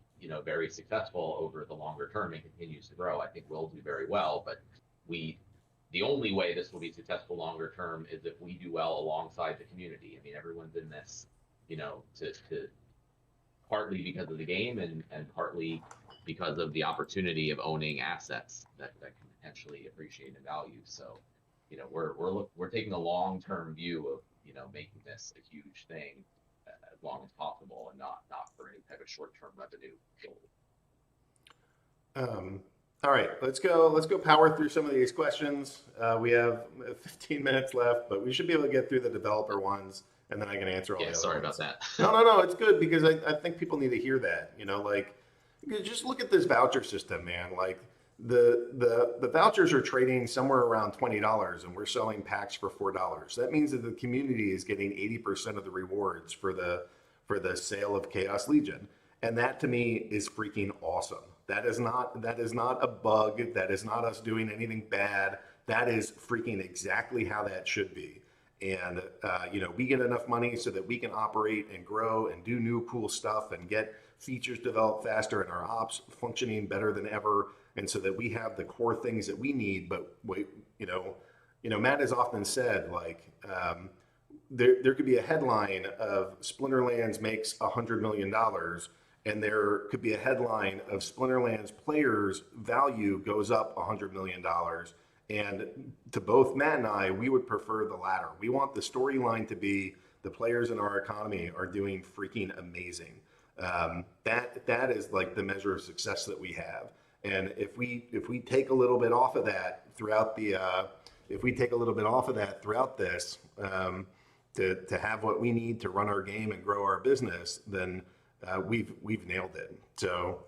very successful over the longer term and continues to grow, I think we'll do very well. But the only way this will be successful longer term is if we do well alongside the community. I mean, everyone's in this, to partly because of the game and partly because of the opportunity of owning assets that can potentially appreciate in value. So, we're taking a long-term view of, making this a huge thing as long as possible and not for any type of short-term revenue goal. All right, let's go power through some of these questions. We have 15 minutes left, but we should be able to get through the developer ones, and then I can answer all the other sorry ones. about that. No, it's good because I think people need to hear that. Like, just look at this voucher system, man. Like, the vouchers are trading somewhere around $20, and we're selling packs for $4. That means that the community is getting 80% of the rewards for the sale of Chaos Legion, and that to me is freaking awesome. That is not a bug. That is not us doing anything bad. That is freaking exactly how that should be. And we get enough money so that we can operate and grow and do new cool stuff and get features developed faster and our ops functioning better than ever. And so that we have the core things that we need. But Matt has often said, like, there could be a headline of Splinterlands makes $100 million. And there could be a headline of Splinterlands players' value goes up $100 million. And to both Matt and I, we would prefer the latter. We want the storyline to be the players in our economy are doing freaking amazing. That is like the measure of success that we have. And if we take a little bit off of that throughout this, to have what we need to run our game and grow our business, then we've nailed it. So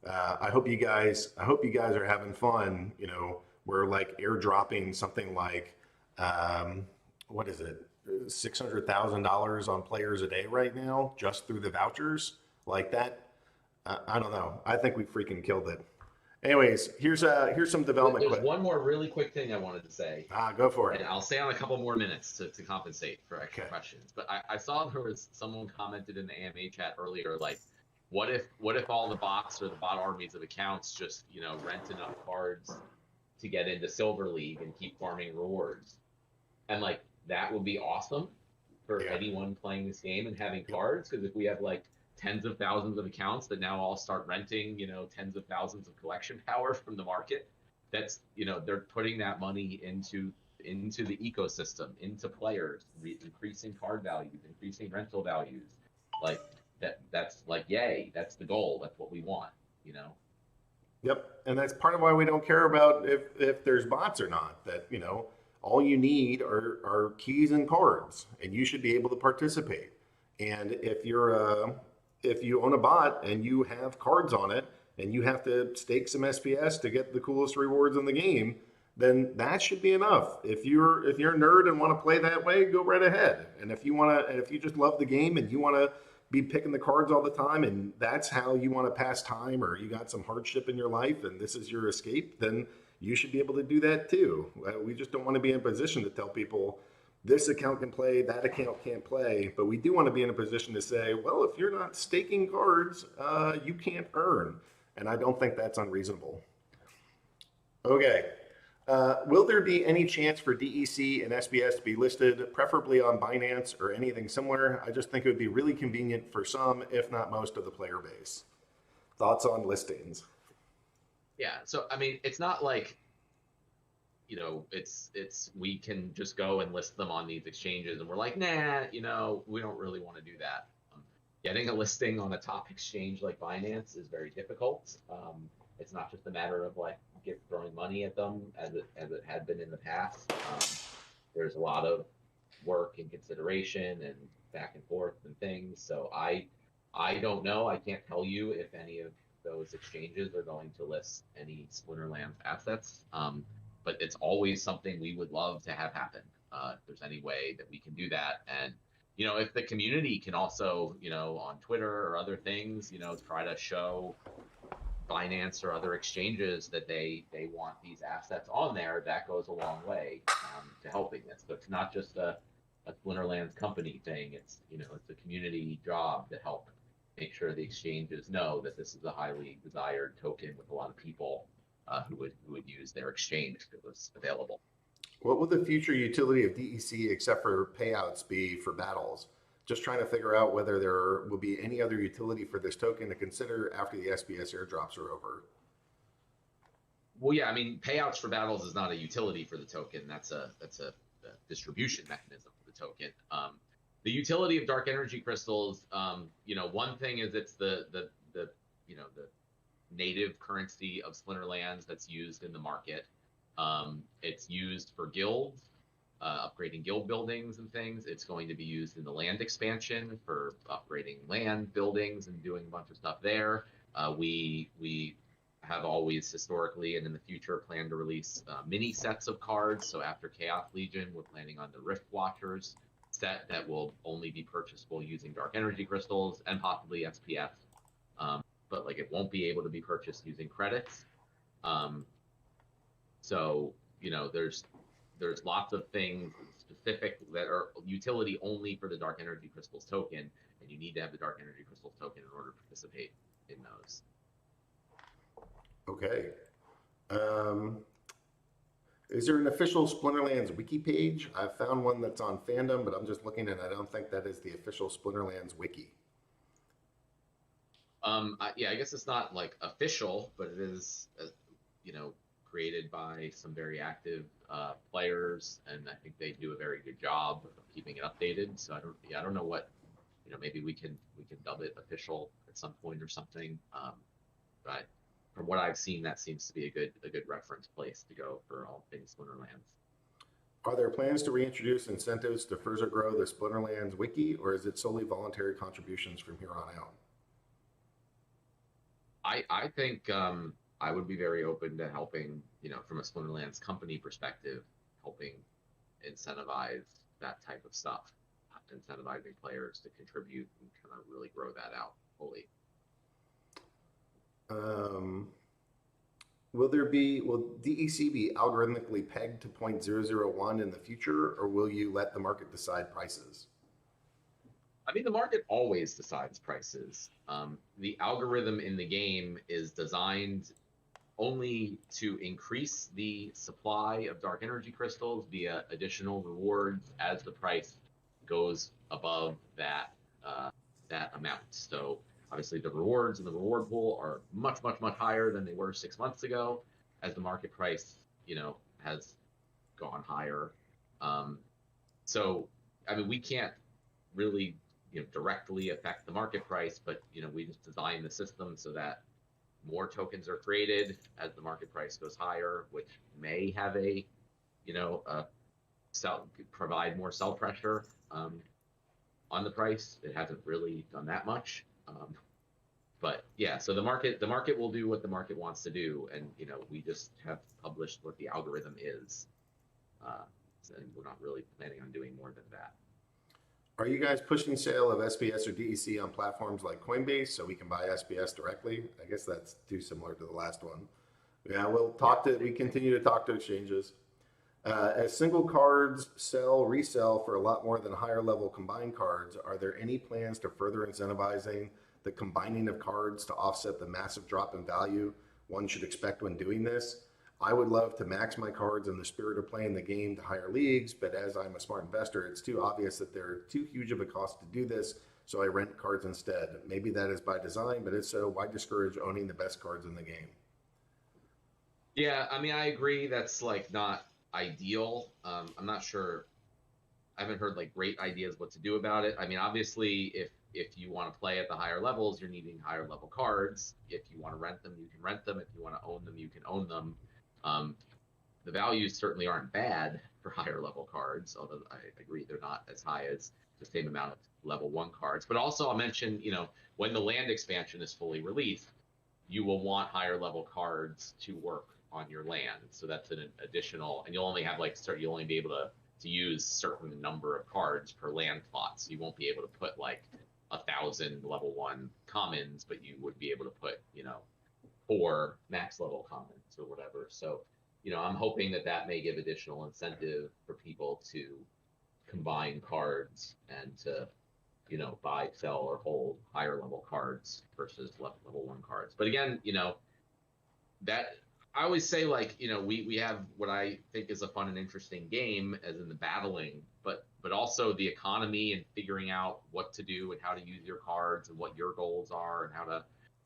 I hope you guys are having fun. We're like airdropping something like what is it, $600,000 on players a day right now just through the vouchers like that. I don't know. I think we freaking killed it. Anyways, here's some development. There's one more really quick thing I wanted to say. Go for it. And I'll stay on a couple more minutes to compensate for extra questions. But I saw there was someone commented in the AMA chat earlier, like, what if all the bots or the bot armies of accounts just rent enough cards to get into Silver League and keep farming rewards? And like that would be awesome for anyone playing this game and having cards, because if we have like tens of thousands of accounts that now all start renting, tens of thousands of collection power from the market, that's, they're putting that money into the ecosystem, into players, increasing card values, increasing rental values. Like that's like, yay, that's the goal. That's what we want, Yep. And that's part of why we don't care about if there's bots or not. That, all you need are keys and cards, and you should be able to participate. And if you own a bot and you have cards on it and you have to stake some SPS to get the coolest rewards in the game, then that should be enough. If you're a nerd and want to play that way, go right ahead. And if you just love the game and you want to be picking the cards all the time and that's how you want to pass time, or you got some hardship in your life and this is your escape, then you should be able to do that too. We just don't want to be in a position to tell people this account can play, that account can't play, but we do want to be in a position to say, well, if you're not staking cards, you can't earn. And I don't think that's unreasonable. Okay. Will there be any chance for DEC and SBS to be listed, preferably on Binance or anything similar? I just think it would be really convenient for some, if not most, of the player base. Thoughts on listings? Yeah, so I mean, it's not like, it's we can just go and list them on these exchanges, and we're like, nah, we don't really want to do that. Getting a listing on a top exchange like Binance is very difficult. It's not just a matter of like throwing money at them as it had been in the past. There's a lot of work and consideration and back and forth and things. So I don't know. I can't tell you if any of those exchanges are going to list any Splinterlands assets. but it's always something we would love to have happen. If there's any way that we can do that, and if the community can also, on Twitter or other things, try to show Binance or other exchanges that they want these assets on there, that goes a long way to helping this. So it's not just a Splinterlands company thing. It's it's a community job to help make sure the exchanges know that this is a highly desired token with a lot of people who would use their exchange if it was available. What will the future utility of DEC, except for payouts, be for battles? Just trying to figure out whether there will be any other utility for this token to consider after the SPS airdrops are over. Well, yeah, I mean, payouts for battles is not a utility for the token. That's a distribution mechanism for the token. The utility of dark energy crystals, one thing is it's the native currency of Splinterlands that's used in the market. It's used for guilds, upgrading guild buildings and things. It's going to be used in the land expansion for upgrading land buildings and doing a bunch of stuff there. We have always historically and in the future planned to release mini sets of cards. So after Chaos Legion, we're planning on the Rift Watchers set that will only be purchasable using dark energy crystals and possibly SPS. But like it won't be able to be purchased using credits. So there's lots of things specific that are utility only for the dark energy crystals token, and you need to have the dark energy crystals token in order to participate in those. Okay. Is there an official Splinterlands wiki page? I found one that's on fandom, but I'm just looking and I don't think that is the official Splinterlands wiki. Yeah, I guess it's not like official, but it is, created by some very active players, and I think they do a very good job of keeping it updated. So I don't know what, maybe we can dub it official at some point or something. But from what I've seen, that seems to be a good reference place to go for all things Splinterlands. Are there plans to reintroduce incentives to further grow the Splinterlands wiki, or is it solely voluntary contributions from here on out? I think I would be very open to helping, from a Splinterlands company perspective, helping incentivize that type of stuff, incentivizing players to contribute and kind of really grow that out fully. Will DEC be algorithmically pegged to 0.001 in the future, or will you let the market decide prices? I mean, the market always decides prices. The algorithm in the game is designed only to increase the supply of dark energy crystals via additional rewards as the price goes above that amount. So obviously the rewards in the reward pool are much, much, much higher than they were 6 months ago as the market price, has gone higher. So, I mean, we can't really, directly affect the market price, but, we just design the system so that more tokens are created as the market price goes higher, which may have provide more sell pressure on the price. It hasn't really done that much. But yeah, so the market will do what the market wants to do, and we just have published what the algorithm is, and we're not really planning on doing more than that. Are you guys pushing sale of SPS or DEC on platforms like Coinbase so we can buy SPS directly? I guess that's too similar to the last one. Yeah, we continue to talk to exchanges. As single cards resell for a lot more than higher level combined cards, are there any plans to further incentivizing the combining of cards to offset the massive drop in value one should expect when doing this? I would love to max my cards in the spirit of playing the game to higher leagues, but as I'm a smart investor, it's too obvious that they're too huge of a cost to do this, so I rent cards instead. Maybe that is by design, but if so, why discourage owning the best cards in the game? Yeah, I mean, I agree that's like not ideal. I'm not sure. I haven't heard like great ideas what to do about it. I mean, obviously, if you want to play at the higher levels, you're needing higher level cards. If you want to rent them, you can rent them. If you want to own them, you can own them. The values certainly aren't bad for higher level cards, although I agree they're not as high as the same amount of level 1 cards. But also I'll mention, when the land expansion is fully released, you will want higher level cards to work on your land. So that's an additional, and you'll only have like you'll only be able to use certain number of cards per land plot. So you won't be able to put like 1,000 level 1 commons, but you would be able to put, 4 max level commons or whatever. So, I'm hoping that may give additional incentive for people to combine cards and to, buy, sell, or hold higher level cards versus level 1 cards. But again, that I always say, like, we have what I think is a fun and interesting game, as in the battling, but also the economy and figuring out what to do and how to use your cards and what your goals are and how to,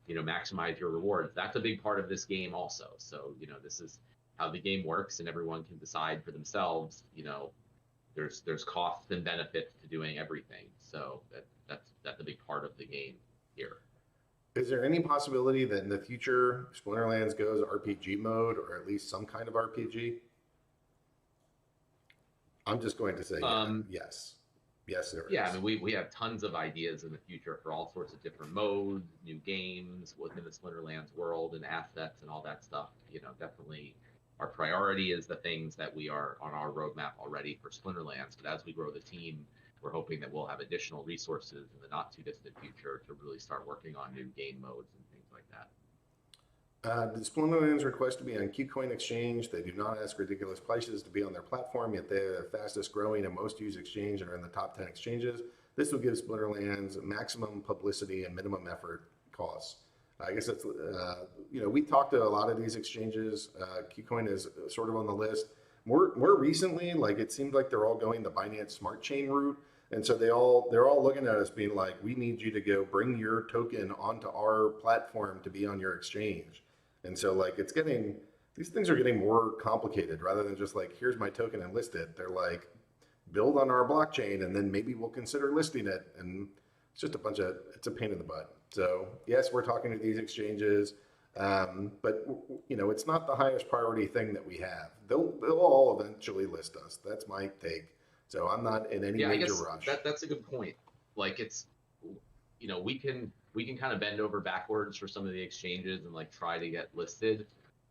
maximize your rewards. That's a big part of this game also. So, this is how the game works, and everyone can decide for themselves, there's costs and benefits to doing everything. So that's a big part of the game here. Is there any possibility that in the future Splinterlands goes RPG mode, or at least some kind of RPG? I'm just going to say yes. Yes, there is. Yeah, I mean, we have tons of ideas in the future for all sorts of different modes, new games within the Splinterlands world, and assets and all that stuff. Definitely our priority is the things that we are on our roadmap already for Splinterlands. But as we grow the team, we're hoping that we'll have additional resources in the not too distant future to really start working on new game modes and things like that. The Splinterlands request to be on KuCoin Exchange. They do not ask ridiculous prices to be on their platform, yet they are the fastest growing and most used exchange and are in the top 10 exchanges. This will give Splinterlands maximum publicity and minimum effort costs. I guess that's, we talked to a lot of these exchanges. KuCoin is sort of on the list. More recently, like, it seems like they're all going the Binance Smart Chain route. And so they're all looking at us being like, we need you to go bring your token onto our platform to be on your exchange. And so, like, these things are getting more complicated rather than just like, here's my token and list it. They're like, build on our blockchain and then maybe we'll consider listing it. And it's just it's a pain in the butt. So yes, we're talking to these exchanges, but it's not the highest priority thing that we have. They'll all eventually list us. That's my take. So I'm not in any major rush. That's a good point. Like, it's, we can kind of bend over backwards for some of the exchanges and like try to get listed,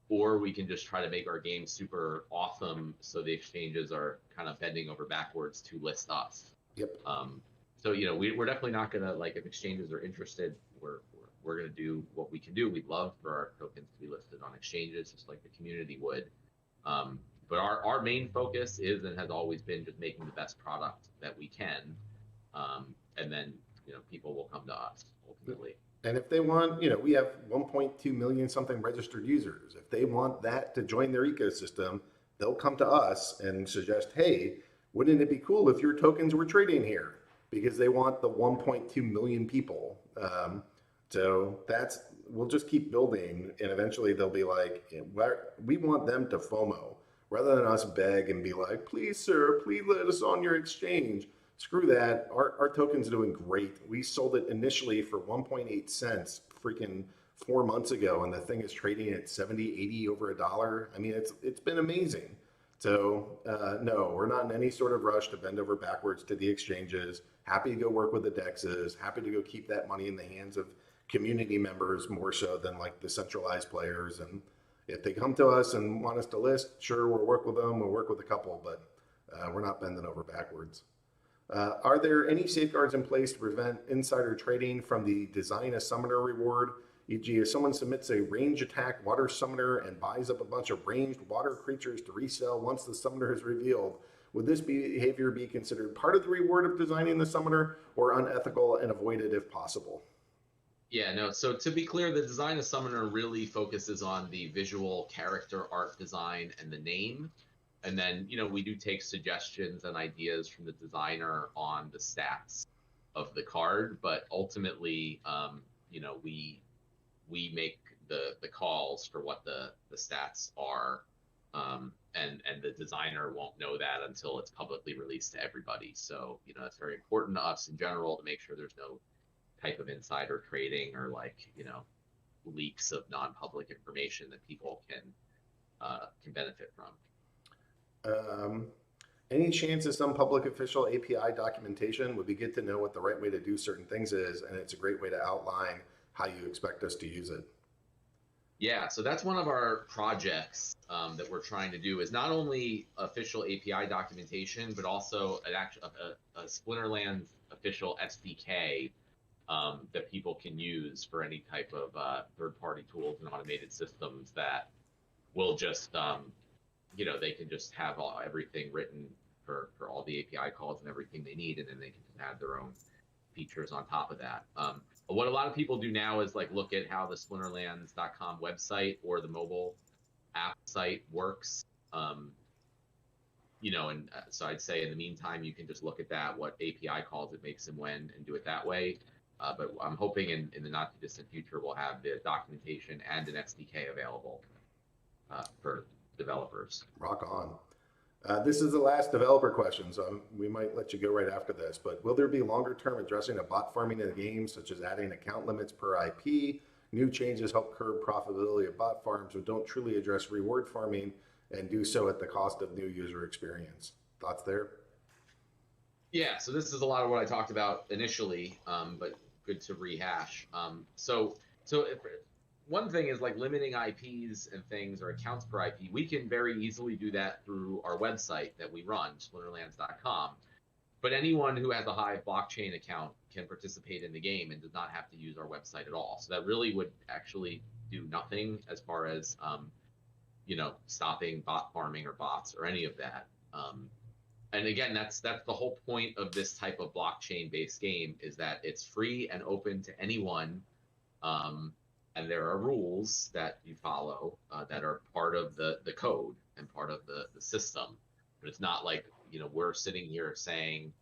or we can just try to make our game super awesome so the exchanges are kind of bending over backwards to list us. Yep. So we're definitely not gonna, like, if exchanges are interested, we're gonna do what we can do. We'd love for our tokens to be listed on exchanges, just like the community would. But our main focus is and has always been just making the best product that we can, and then people will come to us ultimately. And if they want, we have 1.2 million something registered users. If they want that to join their ecosystem, they'll come to us and suggest, hey, wouldn't it be cool if your tokens were trading here? Because they want the 1.2 million people. So we'll just keep building, and eventually they'll be like, we want them to FOMO rather than us beg and be like, please, sir, please let us on your exchange. Screw that. Our token's doing great. We sold it initially for 1.8 cents freaking 4 months ago, and the thing is trading at 70, 80 over $1. I mean, it's been amazing. So no, we're not in any sort of rush to bend over backwards to the exchanges. Happy to go work with the DEXs. Happy to go keep that money in the hands of community members more so than like the centralized players. And if they come to us and want us to list, sure, we'll work with them. We'll work with a couple, but we're not bending over backwards. Are there any safeguards in place to prevent insider trading from the design a summoner reward? E.g., if someone submits a range attack water summoner and buys up a bunch of ranged water creatures to resell once the summoner is revealed, would this behavior be considered part of the reward of designing the summoner, or unethical and avoided if possible? Yeah, no, so to be clear, the design a summoner really focuses on the visual character art design and the name. And then, we do take suggestions and ideas from the designer on the stats of the card, but ultimately, we make the calls for what the stats are, and the designer won't know that until it's publicly released to everybody. So, it's very important to us in general to make sure there's no type of insider trading or leaks of non-public information that people can benefit from. Any chance of some public official API documentation? Would be good to know what the right way to do certain things is, and it's a great way to outline how you expect us to use it. Yeah, so that's one of our projects that we're trying to do is not only official API documentation, but also a Splinterlands official SDK that people can use for any type of third-party tools and automated systems that will just, they can just have everything written for all the API calls and everything they need, and then they can just add their own features on top of that. What a lot of people do now is like look at how the Splinterlands.com website or the mobile app site works. So I'd say in the meantime, you can just look at that, what API calls it makes and when, and do it that way. But I'm hoping in the not too distant future, we'll have the documentation and an SDK available for developers. Rock on. This is the last developer question, so we might let you go right after this, but will there be longer term addressing of bot farming in the game, such as adding account limits per IP? New changes help curb profitability of bot farms, but don't truly address reward farming and do so at the cost of new user experience. Thoughts there? Yeah, so this is a lot of what I talked about initially, but good to rehash. One thing is like limiting IPs and things or accounts per IP. We can very easily do that through our website that we run, splinterlands.com. But anyone who has a Hive blockchain account can participate in the game and does not have to use our website at all. So that really would actually do nothing as far as, stopping bot farming or bots or any of that. And again, that's the whole point of this type of blockchain-based game is that it's free and open to anyone. And there are rules that you follow that are part of the code and part of the system. But it's not like, we're sitting here saying,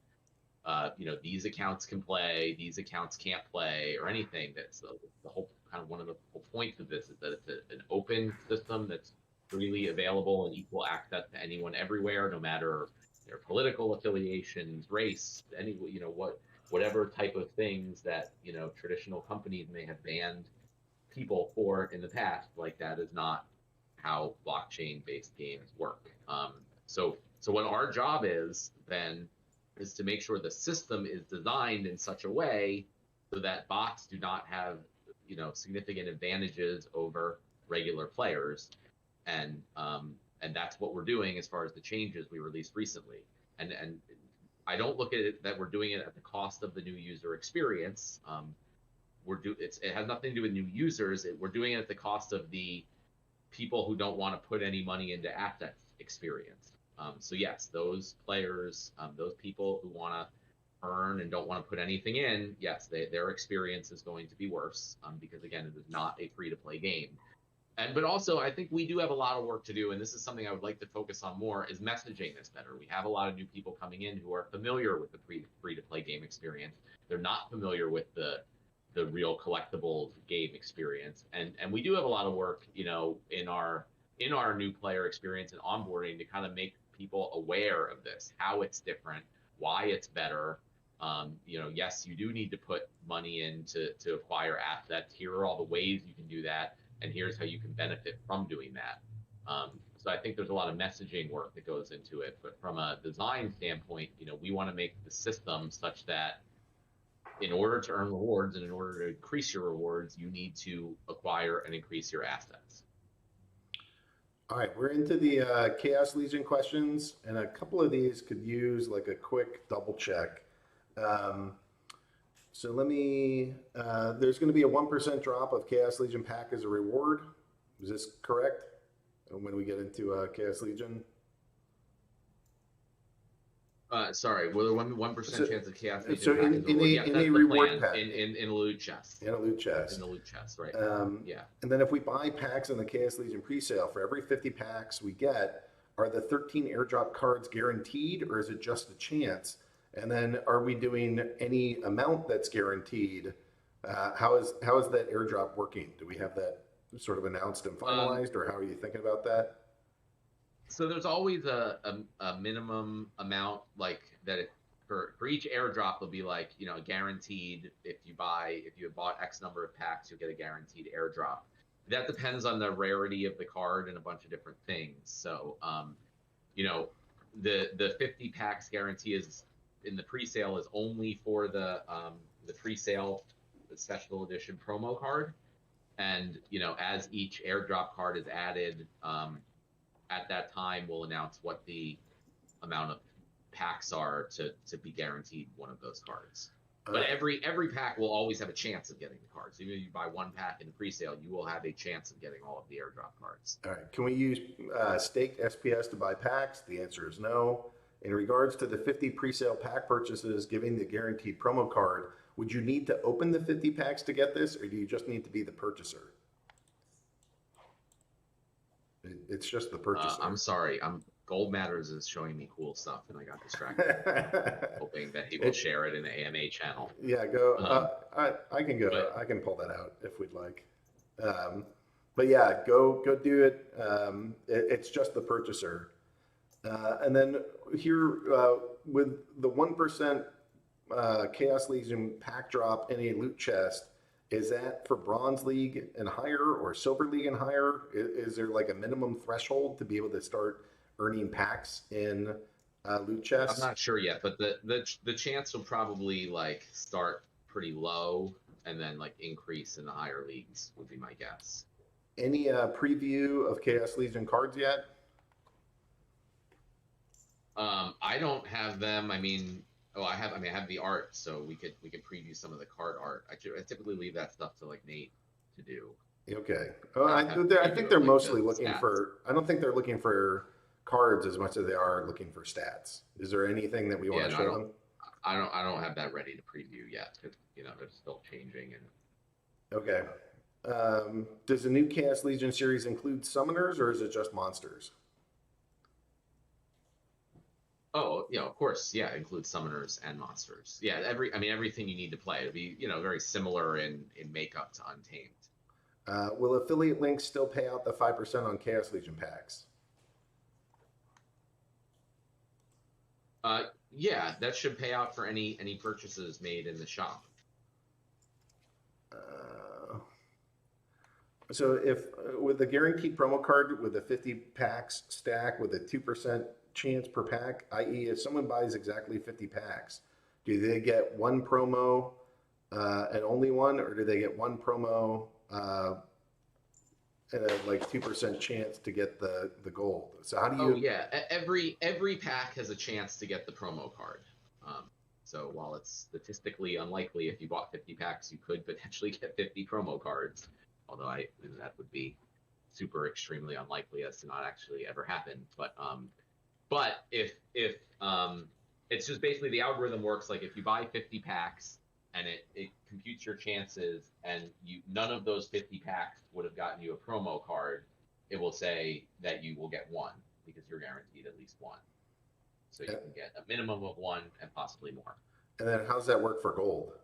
these accounts can play, these accounts can't play, or anything. That's the whole kind of one of the whole points of this is that it's an open system that's freely available and equal access to anyone everywhere, no matter their political affiliations, race, whatever type of things that, traditional companies may have banned people for in the past. Like that is not how blockchain-based games work. So what our job is then is to make sure the system is designed in such a way so that bots do not have, significant advantages over regular players. And that's what we're doing as far as the changes we released recently. And I don't look at it that we're doing it at the cost of the new user experience. It has nothing to do with new users. We're doing it at the cost of the people who don't want to put any money into asset experience. So yes, those players, those people who want to earn and don't want to put anything in, yes, their experience is going to be worse because again, it is not a free-to-play game. But also, I think we do have a lot of work to do, and this is something I would like to focus on more, is messaging this better. We have a lot of new people coming in who are familiar with the free-to-play game experience. They're not familiar with the real collectibles game experience, and we do have a lot of work, in our new player experience and onboarding to kind of make people aware of this, how it's different, why it's better. Yes, you do need to put money in to acquire assets. Here are all the ways you can do that, and here's how you can benefit from doing that. So I think there's a lot of messaging work that goes into it, but from a design standpoint, we want to make the system such that in order to earn rewards and in order to increase your rewards, you need to acquire and increase your assets. All right, we're into the Chaos Legion questions, and a couple of these could use like a quick double check. So let me, there's going to be a 1% drop of Chaos Legion pack as a reward. Is this correct? When we get into Chaos Legion? Sorry, well, 1% chance of Chaos Legion so pack in is a reward. a, Yeah, in that's a the reward plan. pack. In a loot chest. In a loot chest. In the loot chest, right. Yeah. And then if we buy packs in the Chaos Legion presale, for every 50 packs we get, are the 13 airdrop cards guaranteed, or is it just a chance? And then are we doing any amount that's guaranteed? How is that airdrop working? Do we have that sort of announced and finalized, or how are you thinking about that? So there's always a minimum amount, like that for each airdrop there'll be like, guaranteed, if you have bought X number of packs, you'll get a guaranteed airdrop. That depends on the rarity of the card and a bunch of different things. So the 50 packs guarantee is in the pre-sale is only for the pre-sale, the special edition promo card. And as each airdrop card is added, at that time we'll announce what the amount of packs are to be guaranteed one of those cards. But every pack will always have a chance of getting the cards. Even if you buy one pack in the pre-sale, you will have a chance of getting all of the airdrop cards. All right. Can we use staked SPS to buy packs? The answer is no. In regards to the 50 pre-sale pack purchases giving the guaranteed promo card, would you need to open the 50 packs to get this, or do you just need to be the purchaser? It's just the purchaser. I'm sorry. Gold Matters is showing me cool stuff, and I got distracted, hoping that he will share it in the AMA channel. Yeah, go. I can go. But, I can pull that out if we'd like. But yeah, go do it. It's just the purchaser. And then here with the 1% Chaos Legion pack drop in a loot chest, is that for Bronze League and higher or Silver League and higher? Is there like a minimum threshold to be able to start earning packs in loot chests? I'm not sure yet, but the chance will probably like start pretty low and then like increase in the higher leagues would be my guess. Any preview of Chaos Legion cards yet? I don't have them. I have the art, so we could preview some of the card art. I typically leave that stuff to like Nate to do. Okay. I think they're mostly looking for. I don't think they're looking for cards as much as they are looking for stats. Is there anything that we want to show them? I don't have that ready to preview yet because they're still changing and. Okay. Does the new Chaos Legion series include summoners, or is it just monsters? Oh, of course, yeah, it includes summoners and monsters. Yeah, everything you need to play. It'll be, very similar in makeup to Untamed. Will affiliate links still pay out the 5% on Chaos Legion packs? Yeah, that should pay out for any purchases made in the shop. So if with the guaranteed promo card with the 50 packs stack with a 2% chance per pack, i.e. if someone buys exactly 50 packs, do they get one promo and only one, or do they get one promo and a like 2% chance to get the gold? So how do you? Oh yeah, every pack has a chance to get the promo card. So while it's statistically unlikely, if you bought 50 packs, you could potentially get 50 promo cards. Although that would be super extremely unlikely as to not actually ever happen. But if it's just basically the algorithm works like if you buy 50 packs and it computes your chances and none of those 50 packs would have gotten you a promo card, it will say that you will get one because you're guaranteed at least one. So you can get a minimum of one and possibly more. And then how does that work for gold?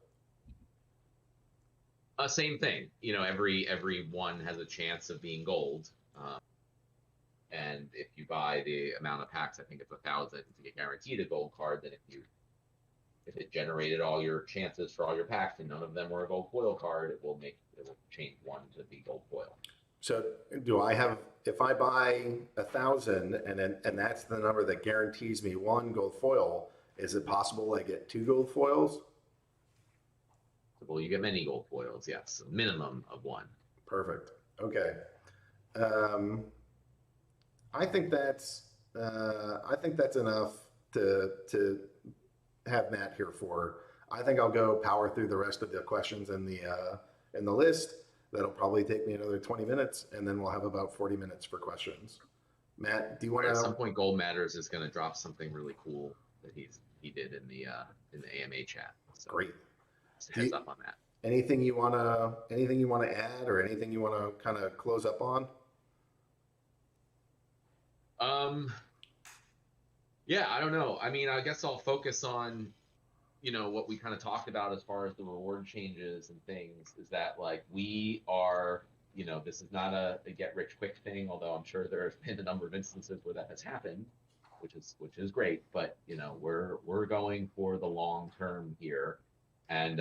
Same thing. Every one has a chance of being gold. And if you buy the amount of packs, I think it's 1,000 to get guaranteed a gold card. Then if it generated all your chances for all your packs and none of them were a gold foil card, it will change one to be gold foil. So if I buy 1,000 and that's the number that guarantees me one gold foil, is it possible I get 2 gold foils? Well, you get many gold foils, yes, a minimum of 1. Perfect. Okay. I think that's enough to have Matt here for. I think I'll go power through the rest of the questions in the list. That'll probably take me another 20 minutes, and then we'll have about 40 minutes for questions. Matt, do you want to? At some point, Gold Matters is going to drop something really cool that he did in the AMA chat. So great. Heads up on that. Anything you wanna add, or anything you wanna kind of close up on? Yeah, I don't know. I guess I'll focus on, what we kind of talked about as far as the reward changes and things. Is that like we are, this is not a get rich quick thing. Although I'm sure there have been a number of instances where that has happened, which is great. But we're going for the long term here. And,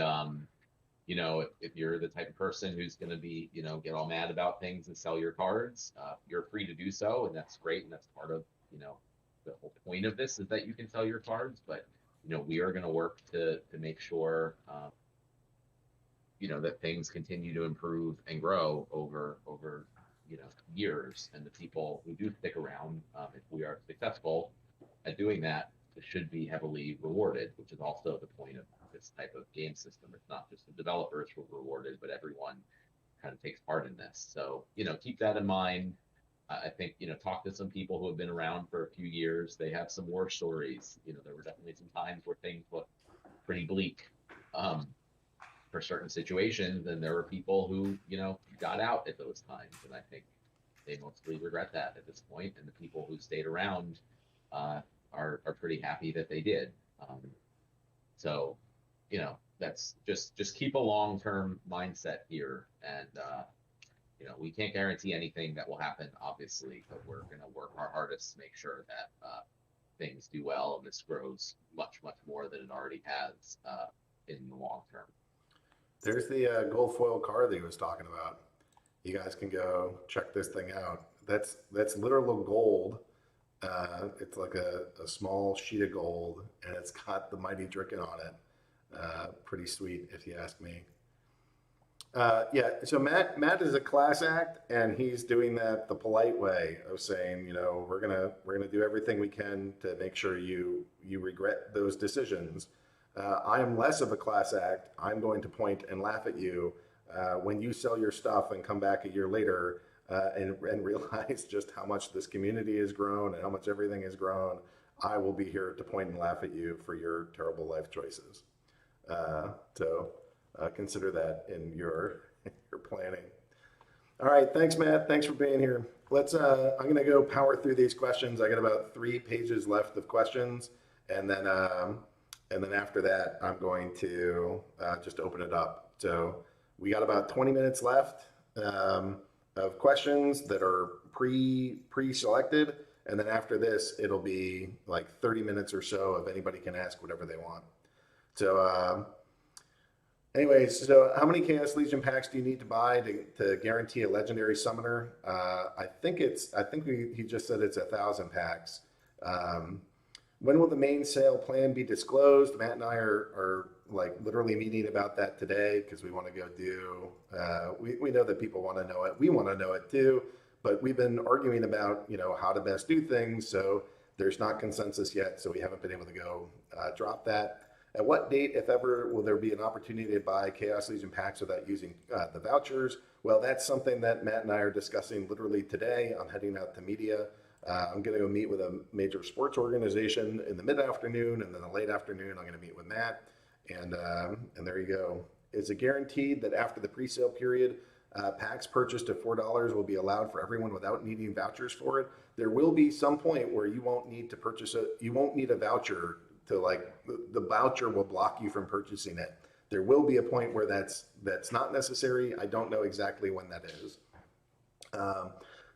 if you're the type of person who's going to be, get all mad about things and sell your cards, you're free to do so. And that's great. And that's part of, the whole point of this is that you can sell your cards. But, we are going to work to make sure that things continue to improve and grow over years, and the people who do stick around, if we are successful at doing that, should be heavily rewarded, which is also the point of this type of game system. It's not just the developers who are rewarded, but everyone kind of takes part in this. So keep that in mind. I think talk to some people who have been around for a few years. They have some war stories. There were definitely some times where things looked pretty bleak for certain situations, and there were people who got out at those times, and I think they mostly regret that at this point. And the people who stayed around are pretty happy that they did. So that's just keep a long-term mindset here, and we can't guarantee anything that will happen, obviously, but we're going to work our hardest to make sure that things do well and this grows much, much more than it already has in the long term. There's the gold foil card that he was talking about. You guys can go check this thing out. That's literal gold. It's like a small sheet of gold, and it's got the Mighty Dricken on it. Pretty sweet, if you ask me. Yeah, so Matt is a class act, and he's doing that the polite way of saying, we're gonna do everything we can to make sure you regret those decisions. I am less of a class act. I'm going to point and laugh at you when you sell your stuff and come back a year later and realize just how much this community has grown and how much everything has grown. I will be here to point and laugh at you for your terrible life choices. So consider that in your planning. All right, thanks, Matt. Thanks for being here. I'm going to go power through these questions. I got about 3 pages left of questions, and then after that, I'm going to just open it up. So we got about 20 minutes left of questions that are pre-selected, and then after this, it'll be like 30 minutes or so of anybody can ask whatever they want. So anyways, so how many Chaos Legion packs do you need to buy to guarantee a legendary summoner? I think he just said it's 1,000 packs. When will the main sale plan be disclosed? Matt and I are like literally meeting about that today because we want to go do. We know that people want to know it. We want to know it too, but we've been arguing about how to best do things. So there's not consensus yet. So we haven't been able to go drop that. At what date, if ever, will there be an opportunity to buy Chaos Legion packs without using the vouchers? Well, that's something that Matt and I are discussing literally today. I'm heading out to media. I'm going to go meet with a major sports organization in the mid-afternoon, and then the late afternoon, I'm going to meet with Matt. And there you go. Is it guaranteed that after the pre-sale period, packs purchased at $4 will be allowed for everyone without needing vouchers for it? There will be some point where you won't need to purchase it. You won't need a voucher to the voucher will block you from purchasing it. There will be a point where that's not necessary. I don't know exactly when that is.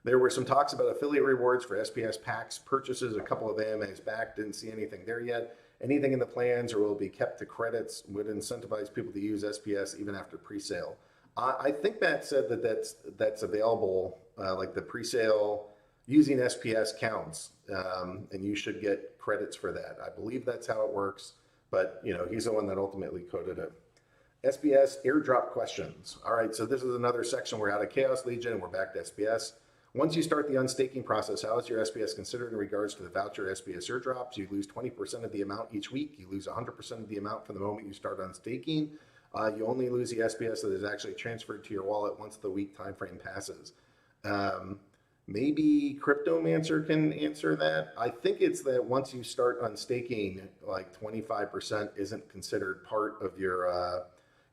There were some talks about affiliate rewards for SPS packs purchases a couple of AMAs back. Didn't see anything there yet. Anything in the plans or will be kept to credits would incentivize people to use SPS even after pre-sale. I think Matt said that's available, like the pre-sale using SPS counts, and you should get credits for that. I believe that's how it works, but he's the one that ultimately coded it. SPS airdrop questions. All right, so this is another section. We're out of Chaos Legion and we're back to SPS. Once you start the unstaking process, how is your SPS considered in regards to the voucher SPS airdrops? You lose 20% of the amount each week. You lose 100% of the amount from the moment you start unstaking. You only lose the SPS that is actually transferred to your wallet once the week time frame passes. Maybe Cryptomancer can answer that. I think it's that once you start unstaking, like 25% isn't considered part of your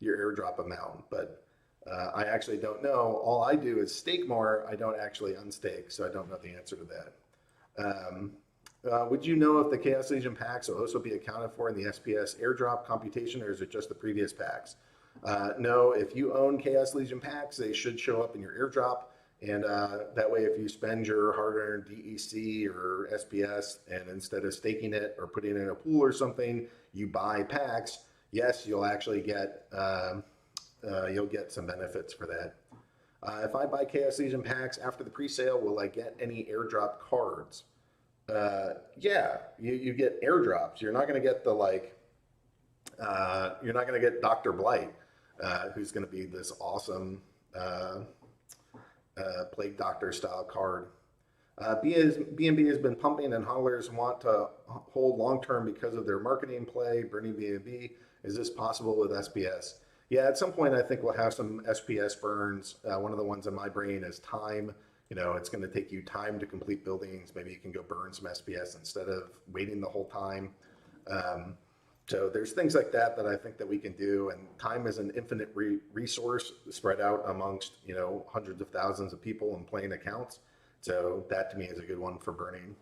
airdrop amount, but I actually don't know. All I do is stake more. I don't actually unstake, so I don't know the answer to that. Would you know if the Chaos Legion packs will also be accounted for in the SPS airdrop computation, or is it just the previous packs? No, if you own Chaos Legion packs, they should show up in your airdrop, and that way if you spend your hard-earned DEC or SPS, and instead of staking it or putting it in a pool or something, you buy packs, yes, you'll actually get some benefits for that. If I buy Chaos Legion packs after the pre-sale, will I get any airdrop cards? Yeah, you get airdrops. You're not going to get you're not going to get Dr. Blight. who's going to be this awesome Plague Doctor style card. B&B has been pumping, and hodlers want to hold long term because of their marketing play. Burning B&B, is this possible with SPS? Yeah, at some point I think we'll have some SPS burns. One of the ones in my brain is time. It's going to take you time to complete buildings. Maybe you can go burn some SPS instead of waiting the whole time. So there's things like that I think that we can do, and time is an infinite resource spread out amongst hundreds of thousands of people and playing accounts. So that to me is a good one for burning.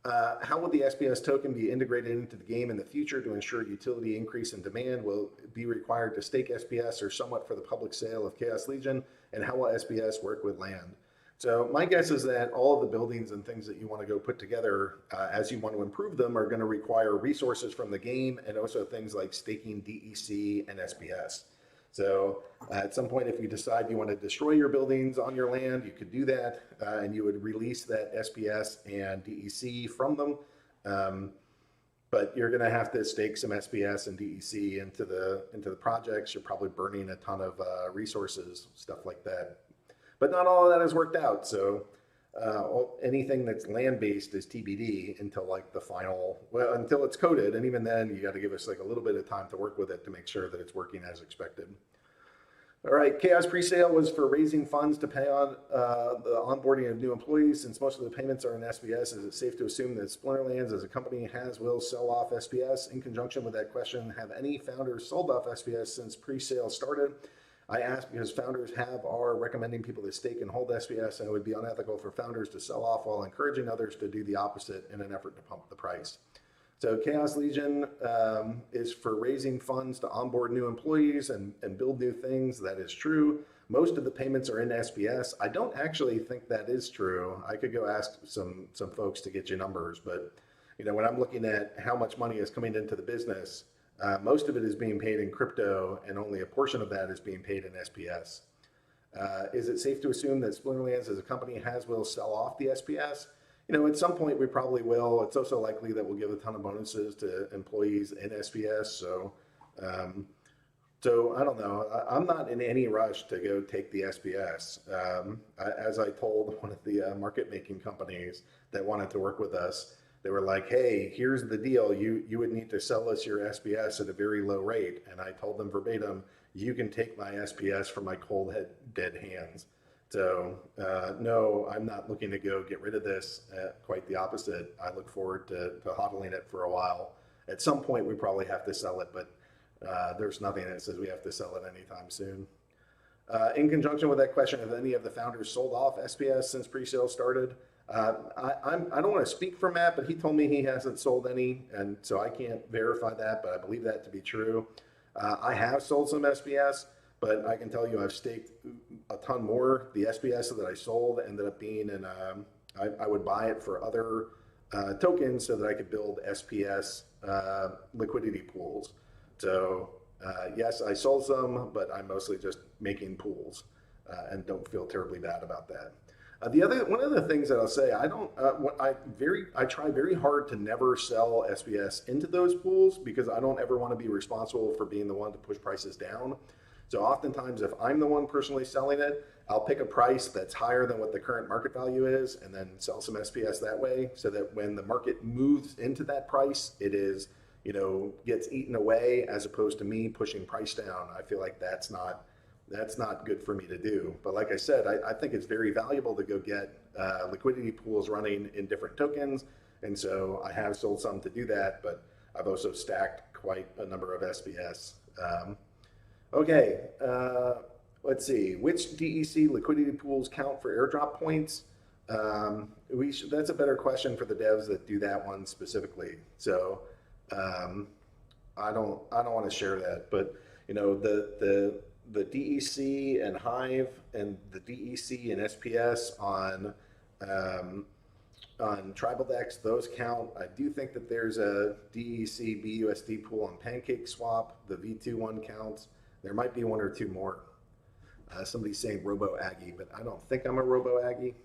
How will the SPS token be integrated into the game in the future to ensure utility increase in demand? Will it be required to stake SPS or somewhat for the public sale of Chaos Legion? And how will SPS work with land? So my guess is that all of the buildings and things that you want to go put together as you want to improve them are going to require resources from the game, and also things like staking DEC and SPS. So at some point, if you decide you want to destroy your buildings on your land, you could do that, and you would release that SPS and DEC from them. But you're going to have to stake some SPS and DEC into the projects. You're probably burning a ton of resources, stuff like that. But not all of that has worked out. So anything that's land-based is TBD until like the final, until it's coded. And even then, you got to give us like a little bit of time to work with it to make sure that it's working as expected. All right, Chaos presale was for raising funds to pay on the onboarding of new employees. Since most of the payments are in SPS, is it safe to assume that Splinterlands as a company will sell off SPS? In conjunction with that question, have any founders sold off SPS since presale started? I ask because founders are recommending people to stake and hold SPS, and it would be unethical for founders to sell off while encouraging others to do the opposite in an effort to pump the price. So Chaos Legion is for raising funds to onboard new employees and build new things. That is true. Most of the payments are in SPS. I don't actually think that is true. I could go ask some folks to get you numbers, but when I'm looking at how much money is coming into the business, most of it is being paid in crypto, and only a portion of that is being paid in SPS. Is it safe to assume that Splinterlands as a company will sell off the SPS? At some point we probably will. It's also likely that we'll give a ton of bonuses to employees in SPS. So I don't know. I'm not in any rush to go take the SPS. As I told one of the market making companies that wanted to work with us, they were like, hey, here's the deal. You would need to sell us your SPS at a very low rate. And I told them verbatim, you can take my SPS from my cold dead hands. So no, I'm not looking to go get rid of this. Quite the opposite. I look forward to hodling it for a while. At some point, we probably have to sell it, but there's nothing that says we have to sell it anytime soon. In conjunction with that question, have any of the founders sold off SPS since pre-sale started? I don't want to speak for Matt, but he told me he hasn't sold any, and so I can't verify that, but I believe that to be true. I have sold some SPS, but I can tell you I've staked a ton more. The SPS that I sold ended up being in, I would buy it for other tokens so that I could build SPS liquidity pools. So yes, I sold some, but I'm mostly just making pools and don't feel terribly bad about that. One of the things that I'll say, I try very hard to never sell SPS into those pools because I don't ever want to be responsible for being the one to push prices down. So oftentimes, if I'm the one personally selling it, I'll pick a price that's higher than what the current market value is, and then sell some SPS that way, so that when the market moves into that price, it is, gets eaten away, as opposed to me pushing price down. I feel like that's not good for me to do. But like I said, I think it's very valuable to go get liquidity pools running in different tokens. And so I have sold some to do that, but I've also stacked quite a number of SPS. Okay, let's see. Which DEC liquidity pools count for airdrop points? That's a better question for the devs that do that one specifically. So I don't want to share that, but the DEC and Hive and the DEC and SPS on tribal decks, those count. I do think that there's a DEC BUSD pool on Pancake swap. The V2 one counts. There might be one or two more. Somebody's saying Robo Aggie, but I don't think I'm a Robo Aggie.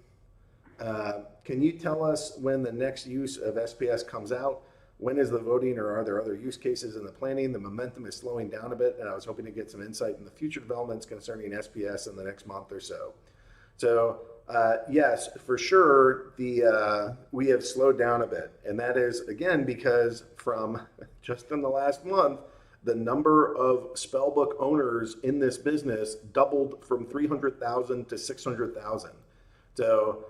Can you tell us when the next use of SPS comes out? When is the voting, or are there other use cases in the planning? The momentum is slowing down a bit, and I was hoping to get some insight in the future developments concerning SPS in the next month or so. So yes, for sure, we have slowed down a bit, and that is again because from just in the last month, the number of spellbook owners in this business doubled from 300,000 to 600,000. So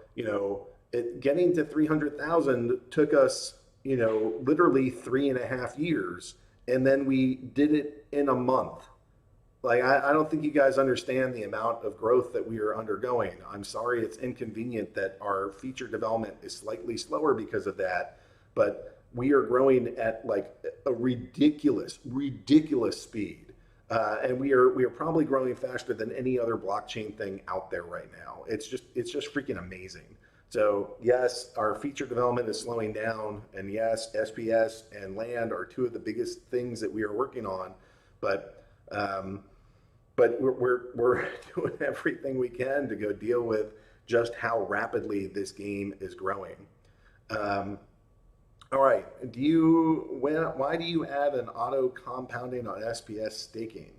getting to 300,000 took us literally 3.5 years, and then we did it in a month. Like, I don't think you guys understand the amount of growth that we are undergoing. I'm sorry it's inconvenient that our feature development is slightly slower because of that, but we are growing at like a ridiculous speed. And we are probably growing faster than any other blockchain thing out there right now. It's just freaking amazing. So yes, our feature development is slowing down, and yes, SPS and land are two of the biggest things that we are working on, but we're doing everything we can to go deal with just how rapidly this game is growing. All right, why do you add an auto compounding on SPS staking?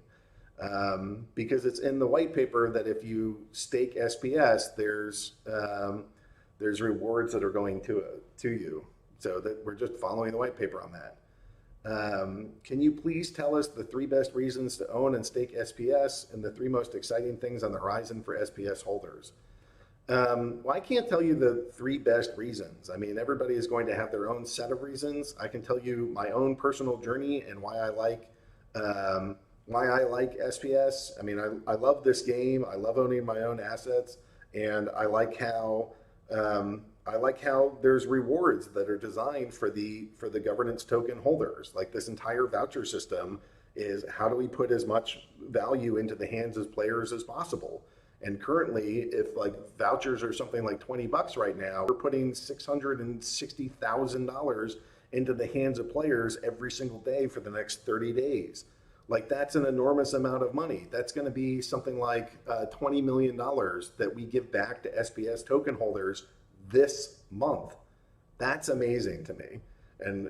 Because it's in the white paper that if you stake SPS, there's rewards that are going to you. So that we're just following the white paper on that. Can you please tell us the 3 best reasons to own and stake SPS and the 3 most exciting things on the horizon for SPS holders? Well, I can't tell you the 3 best reasons. I mean, everybody is going to have their own set of reasons. I can tell you my own personal journey and why I like SPS. I mean, I love this game. I love owning my own assets, and I like how there's rewards that are designed for the governance token holders. Like, this entire voucher system is how do we put as much value into the hands of players as possible. And currently, if like vouchers are something like $20 right now, we're putting $660,000 into the hands of players every single day for the next 30 days. Like, that's an enormous amount of money. That's going to be something like $20 million that we give back to SPS token holders this month. That's amazing to me. And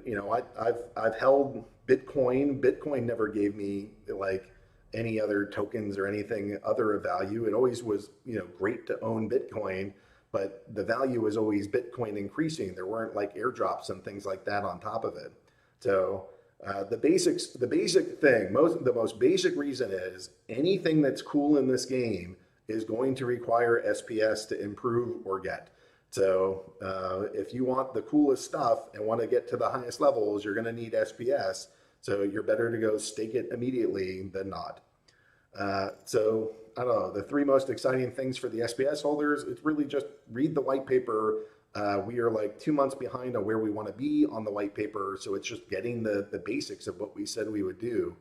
I've held Bitcoin. Bitcoin never gave me like any other tokens or anything other of value. It always was, great to own Bitcoin, but the value was always Bitcoin increasing. There weren't like airdrops and things like that on top of it. So the most basic reason is anything that's cool in this game is going to require SPS to improve or get. So if you want the coolest stuff and want to get to the highest levels, you're going to need SPS. So you're better to go stake it immediately than not. So I don't know, the 3 most exciting things for the SPS holders, it's really just read the white paper. We are like 2 months behind on where we want to be on the white paper. So it's just getting the basics of what we said we would do.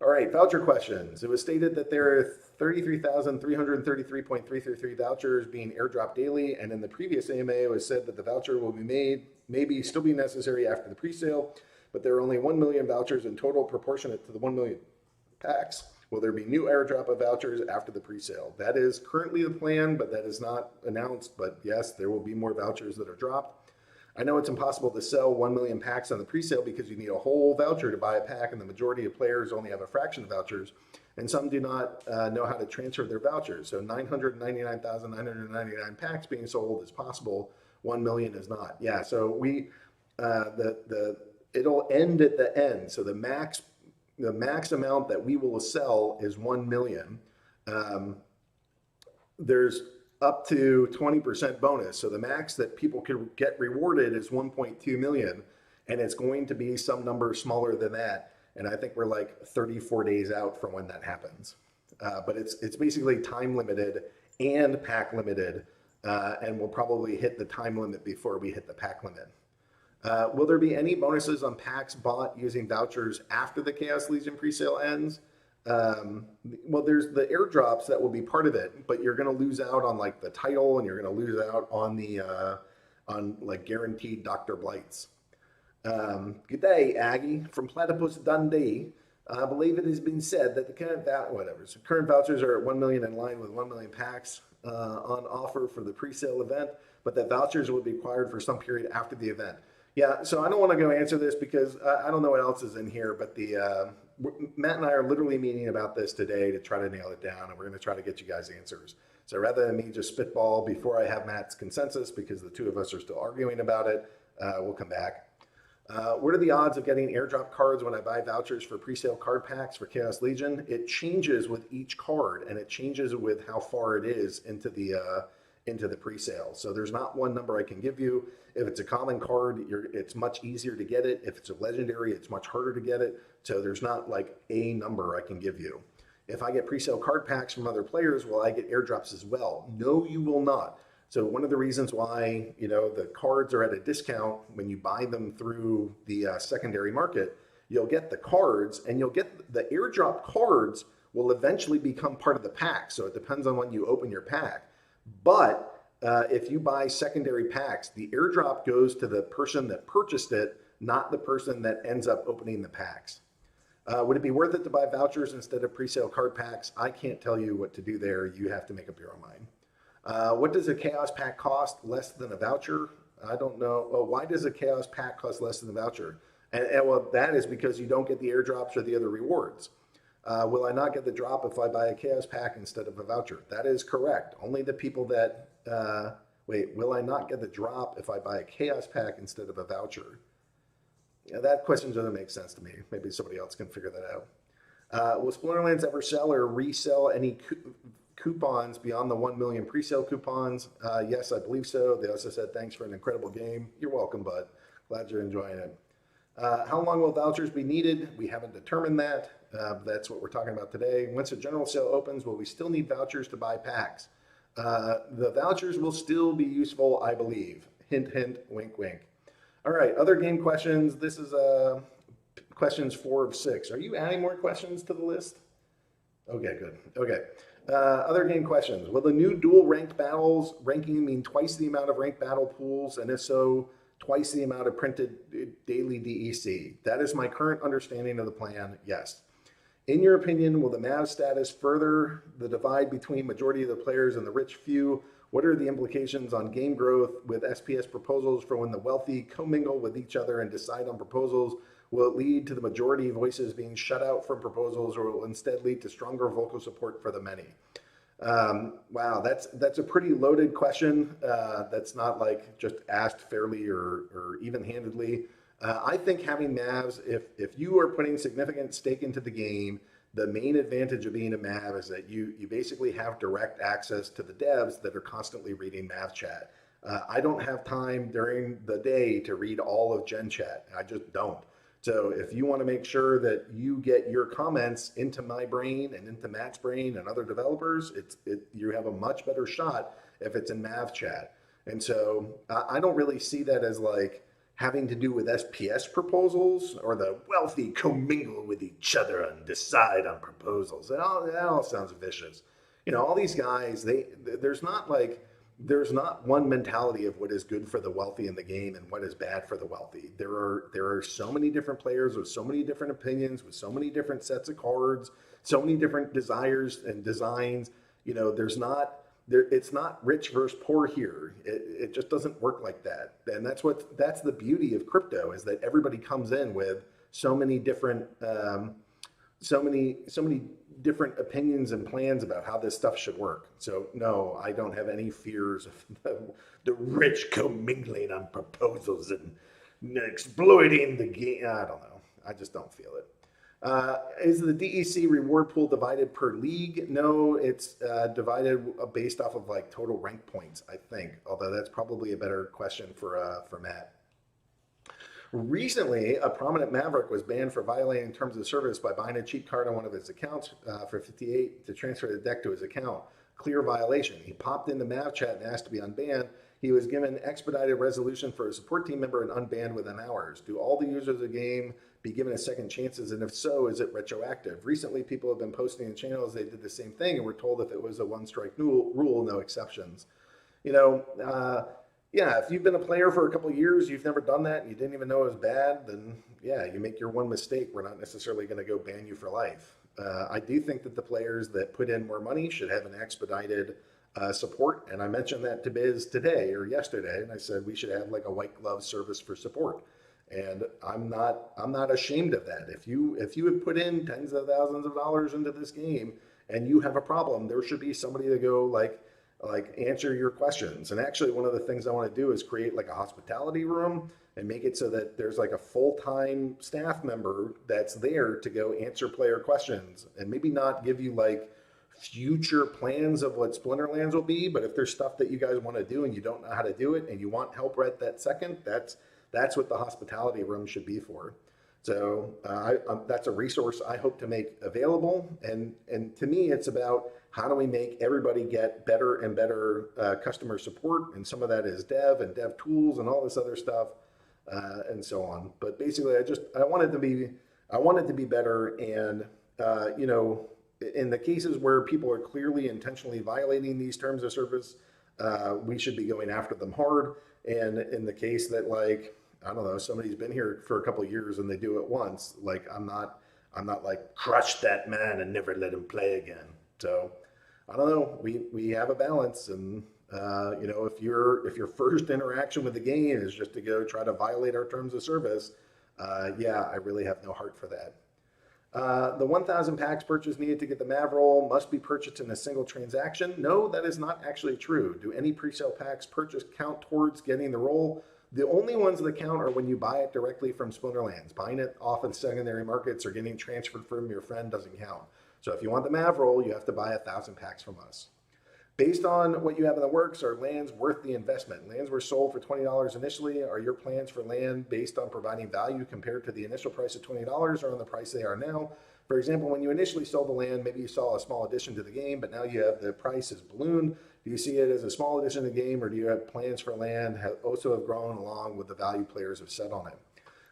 All right, voucher questions. It was stated that there are 33,333.333 vouchers being airdropped daily, and in the previous AMA it was said that the voucher will be made, maybe still be necessary after the presale, but there are only 1 million vouchers in total proportionate to the 1 million packs. Will there be new airdrop of vouchers after the presale? That is currently the plan, but that is not announced, but yes, there will be more vouchers that are dropped. I know it's impossible to sell 1 million packs on the presale because you need a whole voucher to buy a pack, and the majority of players only have a fraction of vouchers, and some do not know how to transfer their vouchers. So 999,999 packs being sold is possible. 1 million is not. Yeah, so it'll end at the end. So the max amount that we will sell is 1 million. There's up to 20% bonus. So the max that people can get rewarded is 1.2 million, and it's going to be some number smaller than that. And I think we're like 34 days out from when that happens. But it's basically time limited and pack limited, and we'll probably hit the time limit before we hit the pack limit. Will there be any bonuses on packs bought using vouchers after the Chaos Legion presale ends? Well, there's the airdrops that will be part of it, but you're going to lose out on like the title, and you're going to lose out on the on like guaranteed Dr. Blights. Good day, Aggie from Platypus Dundee. I believe it has been said that the current vouchers are at 1 million, in line with 1 million packs on offer for the presale event, but that vouchers will be required for some period after the event. Yeah, so I don't want to go answer this because I don't know what else is in here, but Matt and I are literally meeting about this today to try to nail it down, and we're going to try to get you guys answers. So rather than me just spitball before I have Matt's consensus, because the two of us are still arguing about it, we'll come back. What are the odds of getting airdrop cards when I buy vouchers for pre-sale card packs for Chaos Legion? It changes with each card, and it changes with how far it is into the pre-sale. So there's not one number I can give you. If it's a common card, it's much easier to get it. If it's a legendary, it's much harder to get it. So there's not like a number I can give you. If I get pre-sale card packs from other players, will I get airdrops as well? No, you will not. So one of the reasons why, the cards are at a discount when you buy them through the secondary market, you'll get the cards, and you'll get the airdrop cards will eventually become part of the pack. So it depends on when you open your pack. But if you buy secondary packs, the airdrop goes to the person that purchased it, not the person that ends up opening the packs. Would it be worth it to buy vouchers instead of pre-sale card packs? I can't tell you what to do there. You have to make up your own mind. What does a chaos pack cost less than a voucher? I don't know. Well, why does a chaos pack cost less than a voucher? And well, that is because you don't get the airdrops or the other rewards. Will I not get the drop if I buy a chaos pack instead of a voucher? That is correct. Only the people that, will I not get the drop if I buy a chaos pack instead of a voucher? Yeah, that question doesn't make sense to me. Maybe somebody else can figure that out. Will Splinterlands ever sell or resell any coupons beyond the 1 million pre-sale coupons? Yes, I believe so. They also said, thanks for an incredible game. You're welcome, bud. Glad you're enjoying it. How long will vouchers be needed? We haven't determined that. That's what we're talking about today. Once a general sale opens, will we still need vouchers to buy packs? The vouchers will still be useful, I believe. Hint, hint, wink, wink. All right, other game questions. This is questions 4 of 6. Are you adding more questions to the list? Okay, good. Okay. Other game questions. Will the new dual ranked battles ranking mean twice the amount of ranked battle pools? And if so, twice the amount of printed daily DEC? That is my current understanding of the plan, yes. In your opinion, will the MAV status further the divide between majority of the players and the rich few? What are the implications on game growth with SPS proposals for when the wealthy commingle with each other and decide on proposals? Will it lead to the majority voices being shut out from proposals, or will it instead lead to stronger vocal support for the many? Wow, that's a pretty loaded question. That's not like just asked fairly or even-handedly. I think having MAVs, if you are putting significant stake into the game, the main advantage of being a MAV is that you basically have direct access to the devs that are constantly reading MAV chat. I don't have time during the day to read all of Gen Chat. I just don't. So if you want to make sure that you get your comments into my brain and into Matt's brain and other developers, you have a much better shot if it's in MAV chat. And so I don't really see that as like having to do with SPS proposals or the wealthy commingle with each other and decide on proposals. That all sounds vicious. All these guys, there's not one mentality of what is good for the wealthy in the game and what is bad for the wealthy. There are so many different players with so many different opinions, with so many different sets of cards, so many different desires and designs. It's not rich versus poor here. It just doesn't work like that. And that's the beauty of crypto, is that everybody comes in with so many different different opinions and plans about how this stuff should work. So no, I don't have any fears of the rich commingling on proposals and exploiting the game. I don't know. I just don't feel it. Is the DEC reward pool divided per league? No, it's divided based off of like total rank points, I think. Although that's probably a better question for Matt. Recently, a prominent Maverick was banned for violating terms of service by buying a cheat card on one of his accounts for 58 to transfer the deck to his account. Clear violation. He popped into Mav chat and asked to be unbanned. He was given expedited resolution for a support team member and unbanned within hours. Do all the users of the game be given a second chances? And if so, is it retroactive? Recently, people have been posting in channels they did the same thing and were told if it was a one-strike rule, no exceptions. Yeah, if you've been a player for a couple of years, you've never done that, and you didn't even know it was bad, then yeah, you make your one mistake. We're not necessarily going to go ban you for life. I do think that the players that put in more money should have an expedited support. And I mentioned that to Biz today or yesterday, and I said we should have like a white glove service for support. And I'm not ashamed of that. If you have put in tens of thousands of dollars into this game and you have a problem, there should be somebody to go like answer your questions. And actually, one of the things I want to do is create like a hospitality room and make it so that there's like a full-time staff member that's there to go answer player questions, and maybe not give you like future plans of what Splinterlands will be, but if there's stuff that you guys want to do and you don't know how to do it and you want help right that second, that's what the hospitality room should be for. So that's a resource I hope to make available. And to me, it's about how do we make everybody get better and better customer support. And some of that is dev and dev tools and all this other stuff and so on. But basically, I want it to be better. And, you know, in the cases where people are clearly intentionally violating these terms of service, we should be going after them hard. And in the case that, like, I don't know, somebody's been here for a couple of years and they do it once, like I'm not like crush that man and never let him play again. So I don't know. We have a balance, and you know, if your first interaction with the game is just to go try to violate our terms of service, yeah, I really have no heart for that. The 1,000 packs purchased needed to get the MAV roll must be purchased in a single transaction. No, that is not actually true. Do any pre-sale packs purchased count towards getting the roll? The only ones that count are when you buy it directly from Splinterlands. Buying it off in secondary markets or getting transferred from your friend doesn't count. So if you want the MAV roll, you have to buy 1,000 packs from us. Based on what you have in the works, are lands worth the investment? Lands were sold for $20 initially. Are your plans for land based on providing value compared to the initial price of $20 or on the price they are now? For example, when you initially sold the land, maybe you saw a small addition to the game, but now you have the price is ballooned. Do you see it as a small addition to the game, or do you have plans for land also have grown along with the value players have set on it?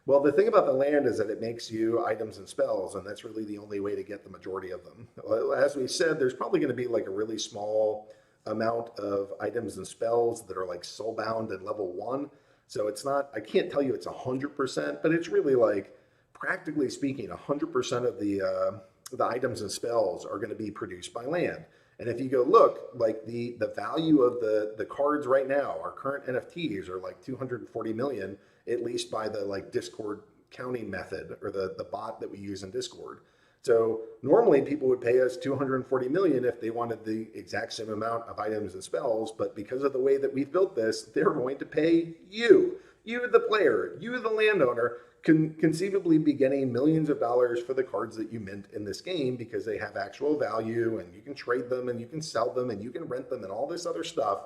Well, the thing about the land is that it makes you items and spells, and that's really the only way to get the majority of them. As we said, there's probably going to be like a really small amount of items and spells that are like soulbound at level 1. So it's not, I can't tell you it's 100%, but it's really like, practically speaking, 100% of the items and spells are going to be produced by land. And if you go look, like the value of the cards right now, our current NFTs are like 240 million, at least by the like Discord counting method or the bot that we use in Discord. So normally people would pay us 240 million if they wanted the exact same amount of items and spells, but because of the way that we've built this, they're going to pay you the player, you the landowner, can conceivably be getting millions of dollars for the cards that you mint in this game because they have actual value and you can trade them and you can sell them and you can rent them and all this other stuff.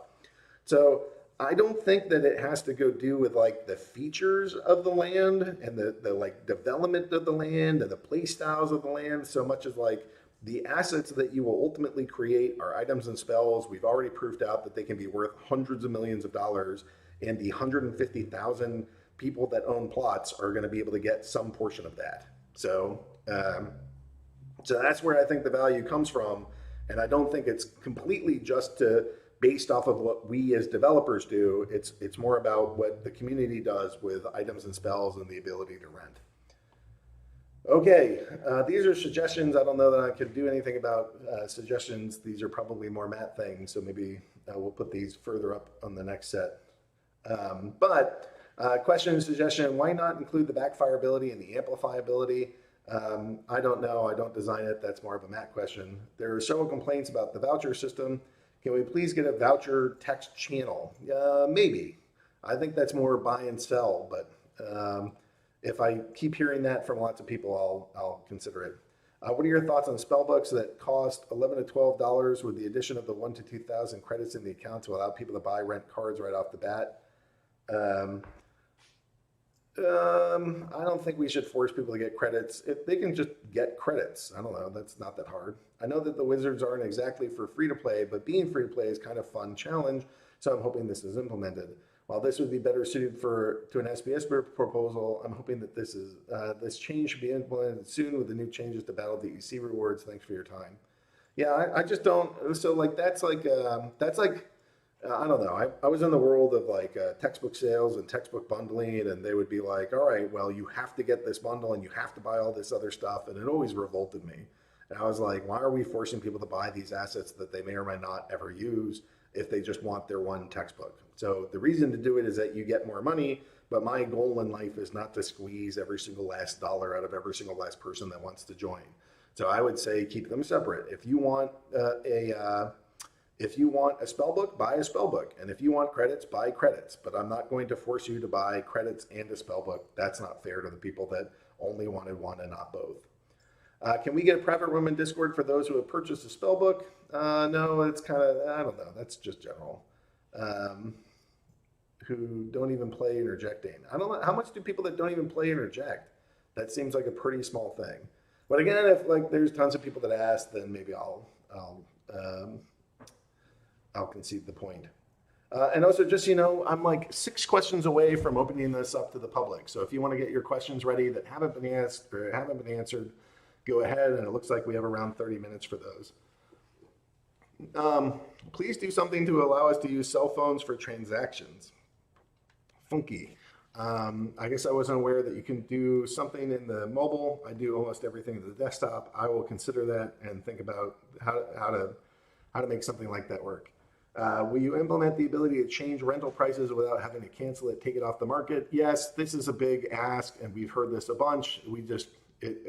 So I don't think that it has to go do with like the features of the land and the like development of the land and the play styles of the land so much as like the assets that you will ultimately create are items and spells. We've already proved out that they can be worth hundreds of millions of dollars, and the 150,000 people that own plots are going to be able to get some portion of that. So, so that's where I think the value comes from. And I don't think it's completely just based off of what we as developers do. It's more about what the community does with items and spells and the ability to rent. Okay, these are suggestions. I don't know that I could do anything about suggestions. These are probably more Matt things, so maybe we'll put these further up on the next set. Question and suggestion, why not include the backfire ability and the amplify ability? I don't know. I don't design it. That's more of a Matt question. There are several complaints about the voucher system. Can we please get a voucher text channel? Maybe. I think that's more buy and sell, but if I keep hearing that from lots of people, I'll consider it. What are your thoughts on spellbooks that cost $11 to $12 with the addition of the 1,000 to 2,000 credits in the account to allow people to buy rent cards right off the bat? I don't think we should force people to get credits. If they can just get credits, I don't know, that's not that hard. I know that the Wizards aren't exactly for free to play, but being free to play is kind of fun challenge, so I'm hoping this is implemented. While this would be better suited to an SPS proposal, I'm hoping that this change should be implemented soon with the new changes to Battle DEC rewards. Thanks for your time. Yeah, I just don't, so like that's like I don't know. I was in the world of like textbook sales and textbook bundling, and they would be like, all right, well, you have to get this bundle and you have to buy all this other stuff. And it always revolted me. And I was like, why are we forcing people to buy these assets that they may or may not ever use if they just want their one textbook? So the reason to do it is that you get more money, but my goal in life is not to squeeze every single last dollar out of every single last person that wants to join. So I would say keep them separate. If you want a spell book, buy a spell book. And if you want credits, buy credits. But I'm not going to force you to buy credits and a spell book. That's not fair to the people that only wanted one and not both. Can we get a private room in Discord for those who have purchased a spell book? No, it's kind of, I don't know. That's just general. Who don't even play interjecting. I don't know. How much do people that don't even play interject? That seems like a pretty small thing. But again, if like there's tons of people that ask, then maybe I'll concede the point. And also, just so you know, I'm like 6 questions away from opening this up to the public. So if you want to get your questions ready that haven't been asked or haven't been answered, go ahead. And it looks like we have around 30 minutes for those. Please do something to allow us to use cell phones for transactions. Funky. I guess I wasn't aware that you can do something in the mobile. I do almost everything in the desktop. I will consider that and think about how to make something like that work. Will you implement the ability to change rental prices without having to cancel it, take it off the market? Yes, this is a big ask, and we've heard this a bunch. We just,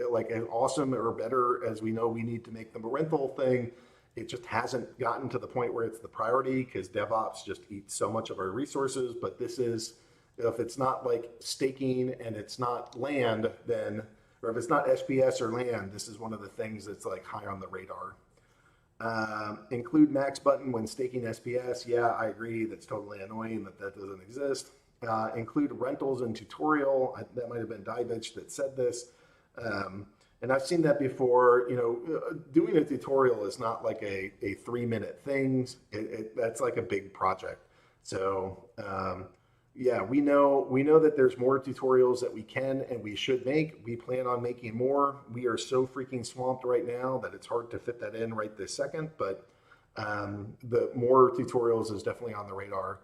like as awesome or better as we know we need to make the rental thing, it just hasn't gotten to the point where it's the priority because DevOps just eats so much of our resources. But this is, if it's not like staking and it's not land, then, or if it's not SPS or land, this is one of the things that's like high on the radar. Include max button when staking SPS. Yeah, I agree. That's totally annoying that doesn't exist. Include rentals in tutorial. That might have been Divich that said this. And I've seen that before. You know, doing a tutorial is not like a 3-minute thing. That's like a big project. So yeah, we know that there's more tutorials that we can and we should make. We plan on making more. We are so freaking swamped right now that it's hard to fit that in right this second, but the more tutorials is definitely on the radar.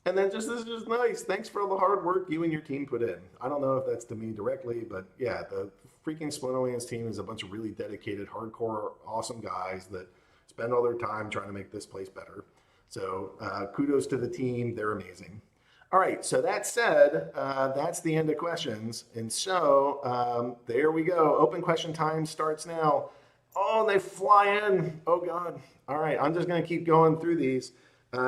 And then just, this is just nice. Thanks for all the hard work you and your team put in. I don't know if that's to me directly, but yeah, the freaking Splinterlands team is a bunch of really dedicated, hardcore, awesome guys that spend all their time trying to make this place better. So kudos to the team. They're amazing. All right, so that said, that's the end of questions. And so there we go. Open question time starts now. Oh, they fly in. Oh, God. All right, I'm just going to keep going through these.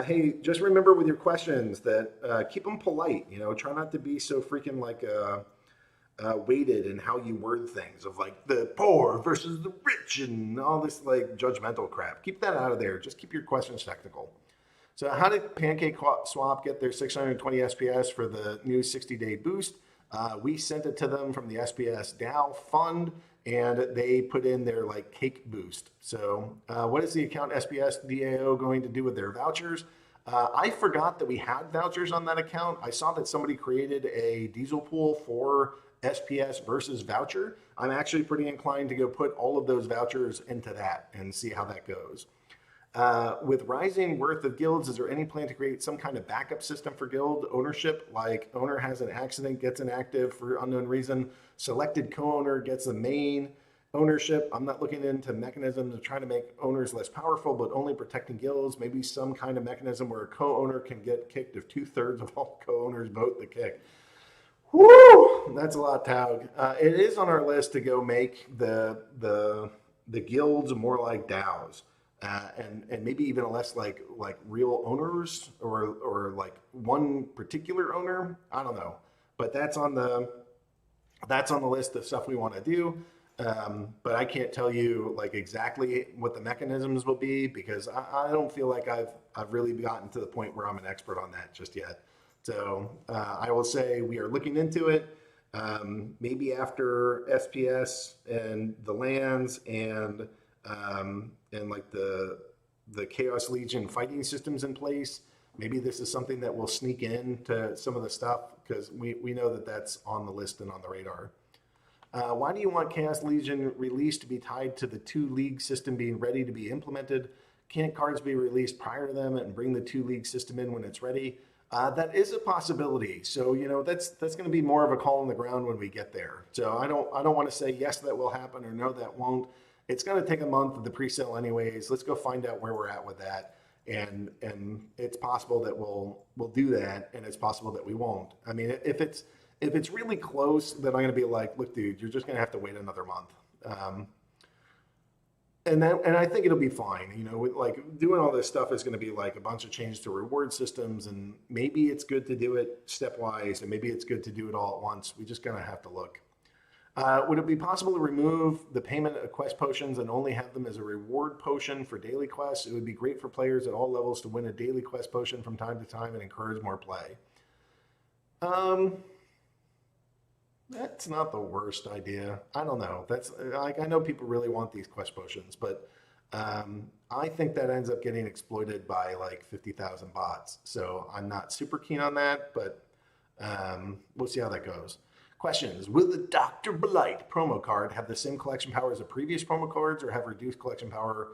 Hey, just remember with your questions that keep them polite. You know, try not to be so freaking like weighted in how you word things of like the poor versus the rich and all this like judgmental crap. Keep that out of there. Just keep your questions technical. So how did Pancake Swap get their 620 SPS for the new 60-day boost? We sent it to them from the SPS DAO fund, and they put in their like cake boost. So what is the account SPS DAO going to do with their vouchers? I forgot that we had vouchers on that account. I saw that somebody created a diesel pool for SPS versus voucher. I'm actually pretty inclined to go put all of those vouchers into that and see how that goes. With rising worth of guilds, is there any plan to create some kind of backup system for guild ownership? Like owner has an accident, gets inactive for unknown reason, selected co-owner gets the main ownership. I'm not looking into mechanisms to try to make owners less powerful, but only protecting guilds. Maybe some kind of mechanism where a co-owner can get kicked if 2/3 of all co-owners vote the kick. Woo! That's a lot, Taug. It is on our list to go make the guilds more like DAOs. And maybe even less like real owners or like one particular owner. I don't know, but that's on the list of stuff we want to do. But I can't tell you like exactly what the mechanisms will be because I don't feel like I've really gotten to the point where I'm an expert on that just yet. So I will say we are looking into it. Maybe after SPS and the lands and like the Chaos Legion fighting systems in place. Maybe this is something that will sneak in to some of the stuff because we know that that's on the list and on the radar. Why do you want Chaos Legion release to be tied to the 2-league system being ready to be implemented? Can't cards be released prior to them and bring the 2-league system in when it's ready? That is a possibility. So, you know, that's going to be more of a call on the ground when we get there. So I don't want to say yes, that will happen or no, that won't. it's going to take a month of the pre-sale anyways. Let's go find out where we're at with that. And it's possible that we'll do that, and it's possible that we won't. I mean, if it's really close, then I'm going to be like, look, dude, you're just going to have to wait another month. And I think it'll be fine. You know, like doing all this stuff is going to be like a bunch of changes to reward systems, and maybe it's good to do it stepwise, and maybe it's good to do it all at once. We just going to have to look. Would it be possible to remove the payment of quest potions and only have them as a reward potion for daily quests? It would be great for players at all levels to win a daily quest potion from time to time and encourage more play. That's not the worst idea. I don't know. That's like, I know people really want these quest potions, but I think that ends up getting exploited by like 50,000 bots. So I'm not super keen on that, but we'll see how that goes. Questions. Will the Dr. Blight promo card have the same collection power as the previous promo cards or have reduced collection power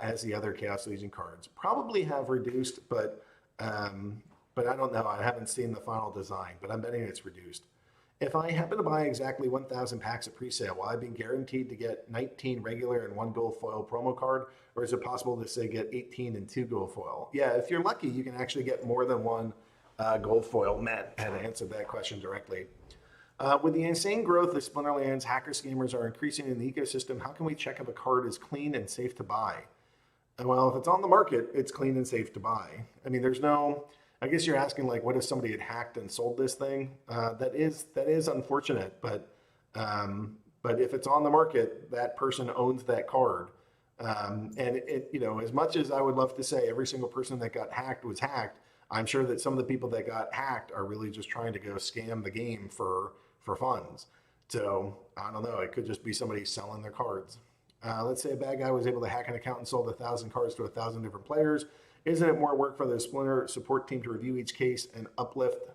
as the other Chaos Legion cards? Probably have reduced, but I don't know. I haven't seen the final design, but I'm betting it's reduced. If I happen to buy exactly 1,000 packs at pre-sale, will I be guaranteed to get 19 regular and 1 gold foil promo card, or is it possible to say get 18 and 2 gold foil? Yeah, if you're lucky, you can actually get more than 1 gold foil. Matt had answered that question directly. With the insane growth of Splinterlands, hacker scammers are increasing in the ecosystem. How can we check if a card is clean and safe to buy? Well, if it's on the market, it's clean and safe to buy. I mean, there's no... I guess you're asking, like, what if somebody had hacked and sold this thing? That is unfortunate, but if it's on the market, that person owns that card. And it, you know, as much as I would love to say every single person that got hacked was hacked, I'm sure that some of the people that got hacked are really just trying to go scam the game for funds. So I don't know. It could just be somebody selling their cards. Let's say a bad guy was able to hack an account and sold 1,000 cards to 1,000 different players. Isn't it more work for the Splinter support team to review each case and uplift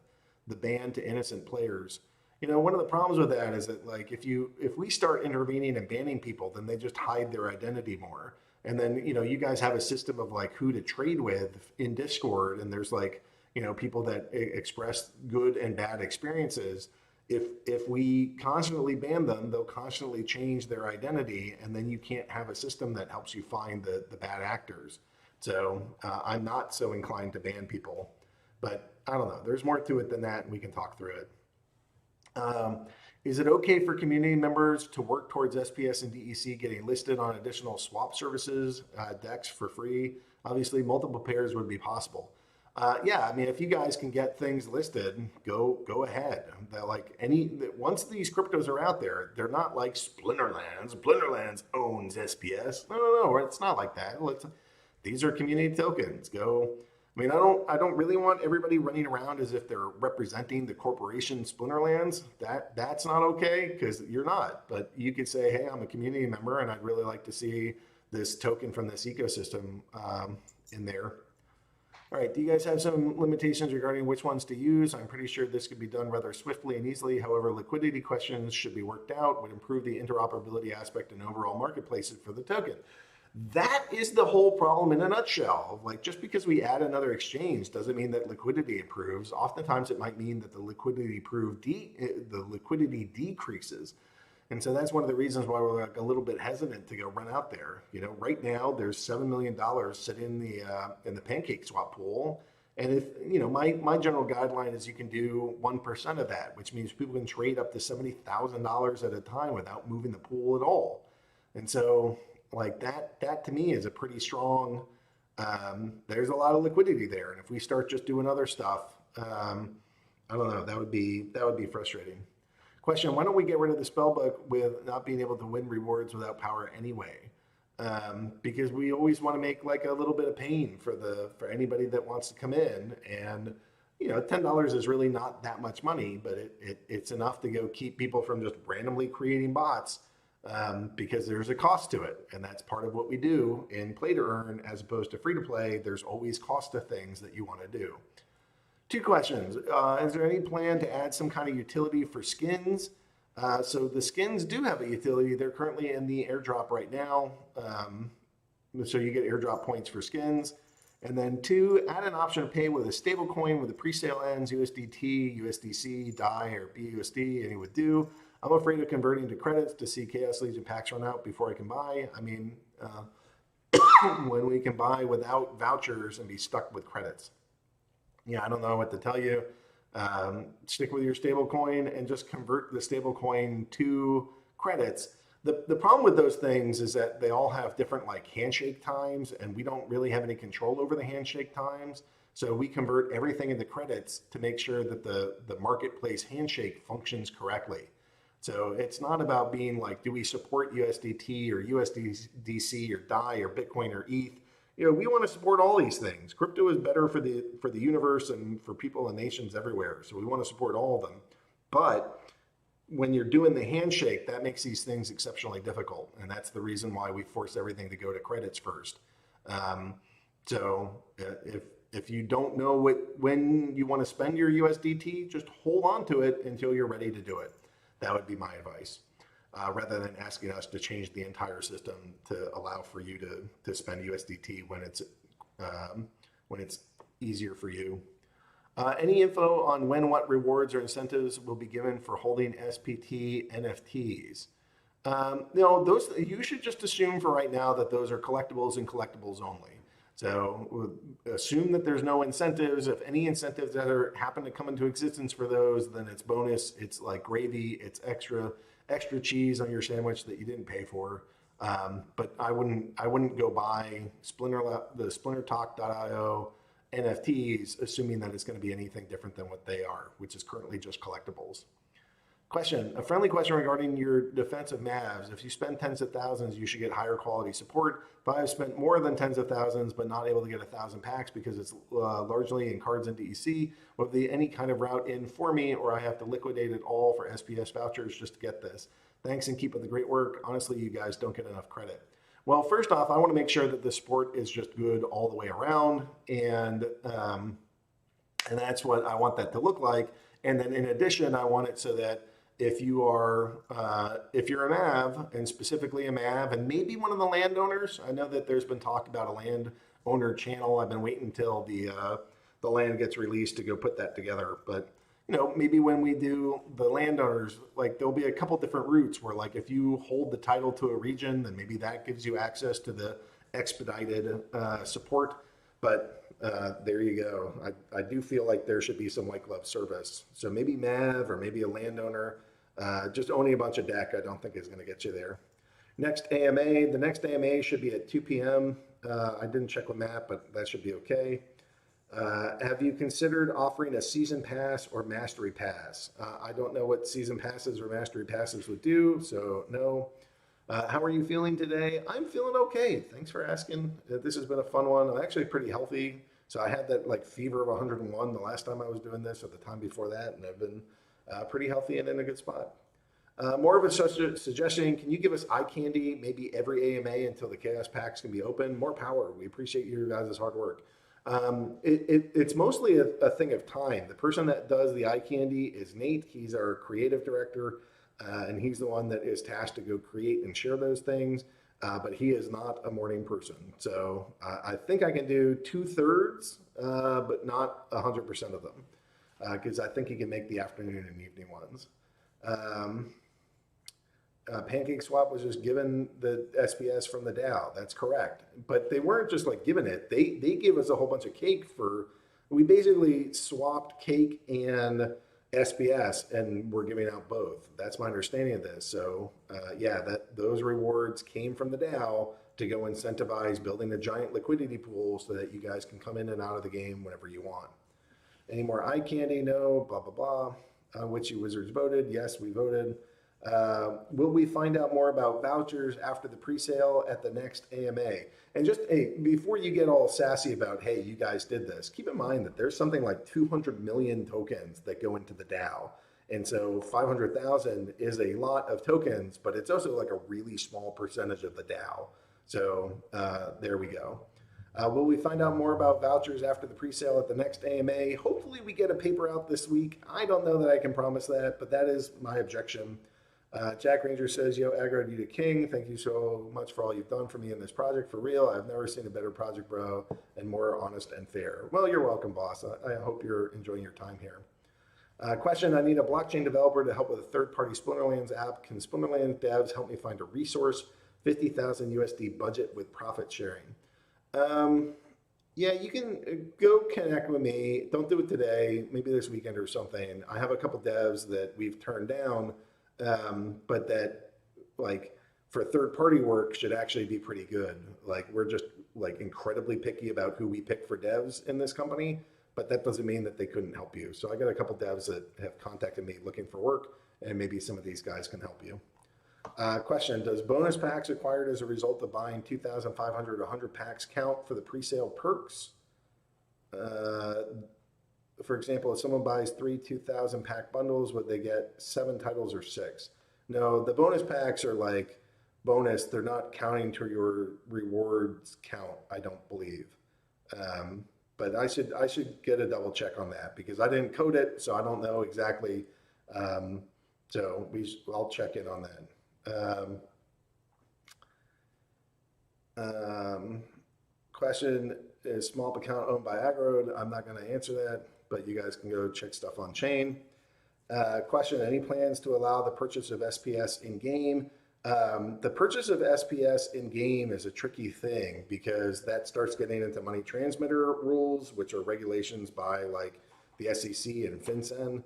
the ban to innocent players? You know, one of the problems with that is that, like, if we start intervening and banning people, then they just hide their identity more. And then, you know, you guys have a system of like who to trade with in Discord, and there's like, you know, people that express good and bad experiences. If we constantly ban them, they'll constantly change their identity, and then you can't have a system that helps you find the bad actors. So I'm not so inclined to ban people, but I don't know. There's more to it than that, and we can talk through it. Is it okay for community members to work towards SPS and DEC getting listed on additional swap services, decks for free? Obviously, multiple pairs would be possible. Yeah, I mean, if you guys can get things listed, go ahead. Like once these cryptos are out there, they're not like Splinterlands. Splinterlands owns SPS. No, it's not like that. These are community tokens. Go. I mean, I don't really want everybody running around as if they're representing the corporation Splinterlands. That's not okay, because you're not. But you could say, hey, I'm a community member, and I'd really like to see this token from this ecosystem in there. All right, do you guys have some limitations regarding which ones to use? I'm pretty sure this could be done rather swiftly and easily. However, liquidity questions should be worked out, would improve the interoperability aspect and overall marketplaces for the token. That is the whole problem in a nutshell. Like, just because we add another exchange doesn't mean that liquidity improves. Oftentimes it might mean that the liquidity decreases. And so that's one of the reasons why we're like a little bit hesitant to go run out there. You know, right now there's $7 million sitting in the Pancake swap pool. And if, you know, my general guideline is you can do 1% of that, which means people can trade up to $70,000 at a time without moving the pool at all. And so, like, that to me is a pretty strong, there's a lot of liquidity there. And if we start just doing other stuff, I don't know, that would be frustrating. Question, why don't we get rid of the spellbook with not being able to win rewards without power anyway? Because we always want to make like a little bit of pain for anybody that wants to come in. And, you know, $10 is really not that much money, but it's enough to go keep people from just randomly creating bots. Because there's a cost to it, and that's part of what we do in play to earn as opposed to free to play. There's always cost to things that you want to do. 2 questions. Is there any plan to add some kind of utility for skins? So the skins do have a utility. They're currently in the airdrop right now. So you get airdrop points for skins. And then 2, add an option to pay with a stable coin with the pre-sale ends, USDT, USDC, DAI, or BUSD, and it would do. I'm afraid of converting to credits to see Chaos Legion packs run out before I can buy. I mean, when we can buy without vouchers and be stuck with credits. Yeah, I don't know what to tell you. Stick with your stable coin and just convert the stable coin to credits. The problem with those things is that they all have different like handshake times, and we don't really have any control over the handshake times. So we convert everything into credits to make sure that the marketplace handshake functions correctly. So it's not about being like, do we support USDT or USDC or DAI or Bitcoin or ETH? You know, we want to support all these things. Crypto is better for the universe and for people and nations everywhere. So we want to support all of them. But when you're doing the handshake, that makes these things exceptionally difficult. And that's the reason why we force everything to go to credits first. So if you don't know when you want to spend your USDT, just hold on to it until you're ready to do it. That would be my advice, rather than asking us to change the entire system to allow for you to spend USDT when it's easier for you. Any info on when what rewards or incentives will be given for holding SPT NFTs? No, those you should just assume for right now that those are collectibles and collectibles only. So assume that there's no incentives. If any incentives that happen to come into existence for those, then it's bonus. It's like gravy. It's extra cheese on your sandwich that you didn't pay for. But I wouldn't go buy the SplinterTalk.io NFTs, assuming that it's going to be anything different than what they are, which is currently just collectibles. Question, a friendly question regarding your defensive Mavs. If you spend tens of thousands, you should get higher quality support. If I have spent more than tens of thousands, but not able to get 1,000 packs because it's largely in cards into EC, will there be any kind of route in for me, or I have to liquidate it all for SPS vouchers just to get this? Thanks and keep up the great work. Honestly, you guys don't get enough credit. Well, first off, I want to make sure that the sport is just good all the way around, and that's what I want that to look like. And then in addition, I want it so that if you're a MAV, and specifically a MAV, and maybe one of the landowners, I know that there's been talk about a landowner channel. I've been waiting until the land gets released to go put that together. But you know, maybe when we do the landowners, like there'll be a couple different routes where, like, if you hold the title to a region, then maybe that gives you access to the expedited support. But there you go. I do feel like there should be some white glove service. So maybe MAV or maybe a landowner. Just owning a bunch of deck, I don't think is going to get you there. Next AMA, the next AMA should be at 2 p.m. I didn't check with Matt, but that should be okay. Have you considered offering a season pass or mastery pass? I don't know what season passes or mastery passes would do, so no. How are you feeling today? I'm feeling okay. Thanks for asking. This has been a fun one. I'm actually pretty healthy. So I had that like fever of 101 the last time I was doing this, or the time before that, and I've been pretty healthy and in a good spot. More of a suggestion, can you give us eye candy maybe every AMA until the Chaos Packs can be open? More power. We appreciate your guys' hard work. It's mostly a thing of time. The person that does the eye candy is Nate. He's our creative director, and he's the one that is tasked to go create and share those things. But he is not a morning person. So I think I can do 2/3, but not 100% of them, because I think he can make the afternoon and evening ones. Pancake Swap was just given the SPS from the DAO. That's correct. But they weren't just like giving it. They gave us a whole bunch of cake we basically swapped cake and SPS, and we're giving out both. That's my understanding of this. So yeah, those rewards came from the DAO to go incentivize building a giant liquidity pool so that you guys can come in and out of the game whenever you want. Any more eye candy? No, blah, blah, blah. Witchy Wizards voted. Yes, we voted. Will we find out more about vouchers after the pre-sale at the next AMA? And just, hey, before you get all sassy about, hey, you guys did this, keep in mind that there's something like 200 million tokens that go into the DAO. And so 500,000 is a lot of tokens, but it's also like a really small percentage of the DAO. So there we go. Will we find out more about vouchers after the pre-sale at the next AMA? Hopefully we get a paper out this week. I don't know that I can promise that, but that is my objection. Jack Ranger says, yo, Aggro, you the king. Thank you so much for all you've done for me in this project. For real, I've never seen a better project, bro, and more honest and fair. Well, you're welcome, boss. I hope you're enjoying your time here. Question, I need a blockchain developer to help with a third-party Splinterlands app. Can Splinterlands devs help me find a resource? 50,000 USD budget with profit sharing. Yeah, you can go connect with me. Don't do it today, maybe this weekend or something. I have a couple devs that we've turned down, but that, like, for third-party work should actually be pretty good. Like, we're just, like, incredibly picky about who we pick for devs in this company, but that doesn't mean that they couldn't help you. So I got a couple devs that have contacted me looking for work, and maybe some of these guys can help you. Question, does bonus packs acquired as a result of buying 2,500 or 100 packs count for the pre-sale perks? For example, if someone buys 3 2,000 pack bundles, would they get 7 titles or 6? No, the bonus packs are like bonus. They're not counting to your rewards count, I don't believe. But I should get a double check on that because I didn't code it, so I don't know exactly. So I'll check in on that. Question, is small account owned by Aggro? I'm not going to answer that, but you guys can go check stuff on chain. Question, any plans to allow the purchase of SPS in game? The purchase of SPS in game is a tricky thing because that starts getting into money transmitter rules, which are regulations by like the SEC and FinCEN.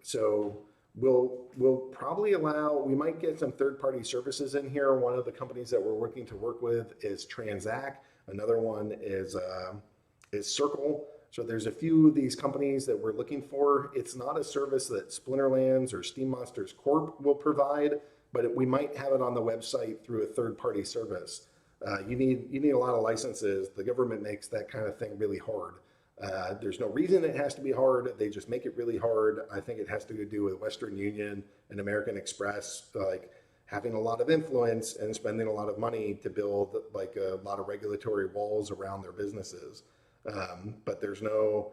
So we'll probably allow, we might get some third-party services in here. One of the companies that we're working to work with is Transact. Another one is Circle. So there's a few of these companies that we're looking for. It's not a service that Splinterlands or Steam Monsters Corp will provide, but we might have it on the website through a third-party service. You need a lot of licenses. The government makes that kind of thing really hard. There's no reason it has to be hard. They just make it really hard. I think it has to do with Western Union and American Express, like having a lot of influence and spending a lot of money to build like a lot of regulatory walls around their businesses. But there's no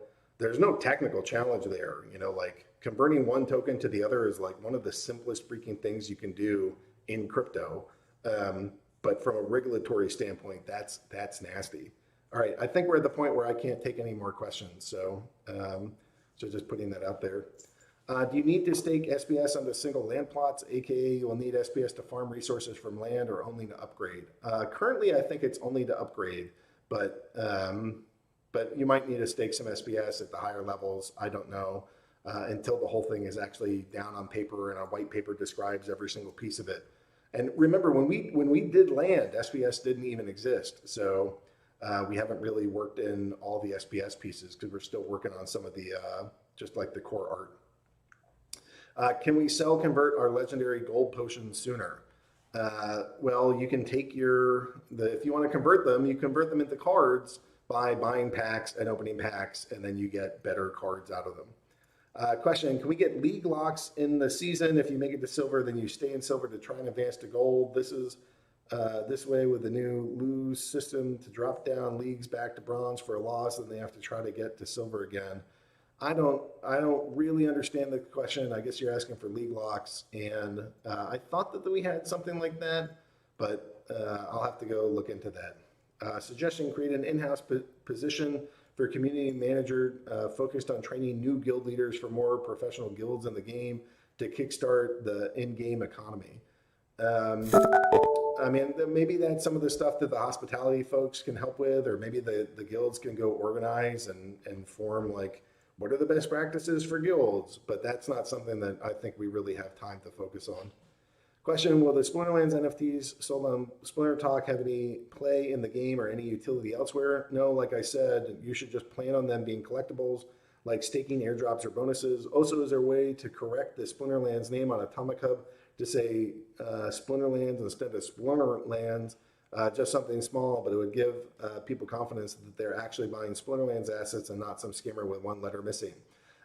technical challenge there. You know, like converting one token to the other is like one of the simplest freaking things you can do in crypto. But from a regulatory standpoint, that's nasty. All right, I think we're at the point where I can't take any more questions. So, so just putting that out there. Do you need to stake SPS onto single land plots, aka you will need SPS to farm resources from land or only to upgrade? Currently, I think it's only to upgrade, but you might need to stake some SPS at the higher levels. I don't know until the whole thing is actually down on paper and a white paper describes every single piece of it. And remember, when we did land, SPS didn't even exist. So we haven't really worked in all the SPS pieces because we're still working on some of the just like the core art. Can we convert our legendary gold potions sooner? Well, you can take if you want to convert them, you convert them into cards by buying packs and opening packs, and then you get better cards out of them. Question, can we get league locks in the season? If you make it to silver, then you stay in silver to try and advance to gold. This is this way with the new lose system to drop down leagues back to bronze for a loss, and they have to try to get to silver again. I don't really understand the question. I guess you're asking for league locks, and I thought that we had something like that, but I'll have to go look into that. Suggestion, create an in-house position for a community manager focused on training new guild leaders for more professional guilds in the game to kickstart the in-game economy. I mean, maybe that's some of the stuff that the hospitality folks can help with, or maybe the guilds can go organize and form like, what are the best practices for guilds? But that's not something that I think we really have time to focus on. Question, will the Splinterlands NFTs sold on Splinter Talk have any play in the game or any utility elsewhere? No, like I said, you should just plan on them being collectibles, like staking airdrops or bonuses. Also, is there a way to correct the Splinterlands name on Atomic Hub to say Splinterlands instead of Splinterlands? Just something small, but it would give people confidence that they're actually buying Splinterlands assets and not some skimmer with one letter missing.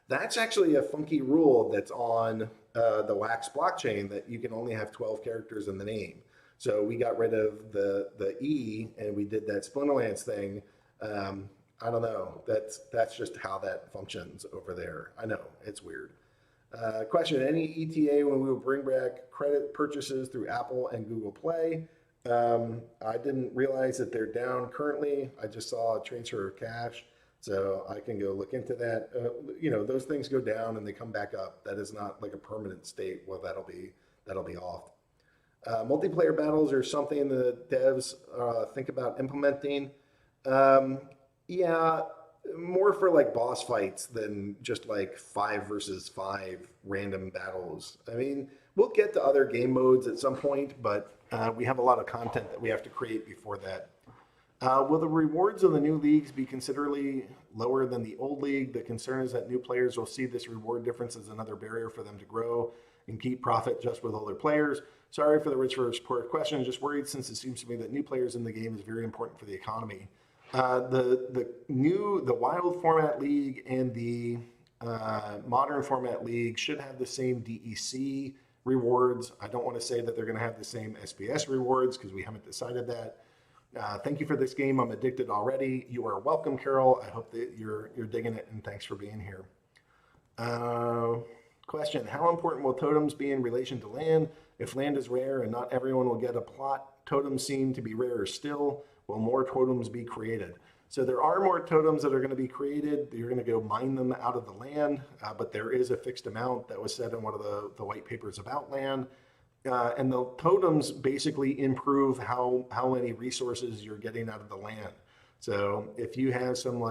That's actually a funky rule that's on the Wax blockchain, that you can only have 12 characters in the name. So we got rid of the E and we did that Splinterlands thing. I don't know. That's just how that functions over there. I know, it's weird. Question, any ETA when we will bring back credit purchases through Apple and Google Play? I didn't realize that they're down currently. I just saw a transfer of cash, so I can go look into that. Those things go down and they come back up. That is not like a permanent state. Well, that'll be off. Multiplayer battles are something the devs think about implementing. Yeah, more for like boss fights than just like 5 versus 5 random battles. I mean, we'll get to other game modes at some point, but we have a lot of content that we have to create before that. Will the rewards of the new leagues be considerably lower than the old league? The concern is that new players will see this reward difference as another barrier for them to grow and keep profit just with older players. Sorry for the rich for support question. Just worried since it seems to me that new players in the game is very important for the economy. The wild format league and the modern format league should have the same DEC rewards. I don't want to say that they're going to have the same SPS rewards because we haven't decided that. Thank you for this game. I'm addicted already. You are welcome, Carol. I hope that you're digging it, and thanks for being here. Question, how important will totems be in relation to land? If land is rare and not everyone will get a plot, totems seem to be rarer still. Will more totems be created? So there are more totems that are going to be created. You're going to go mine them out of the land, but there is a fixed amount that was said in one of the white papers about land. And the totems basically improve how many resources you're getting out of the land. So if you have some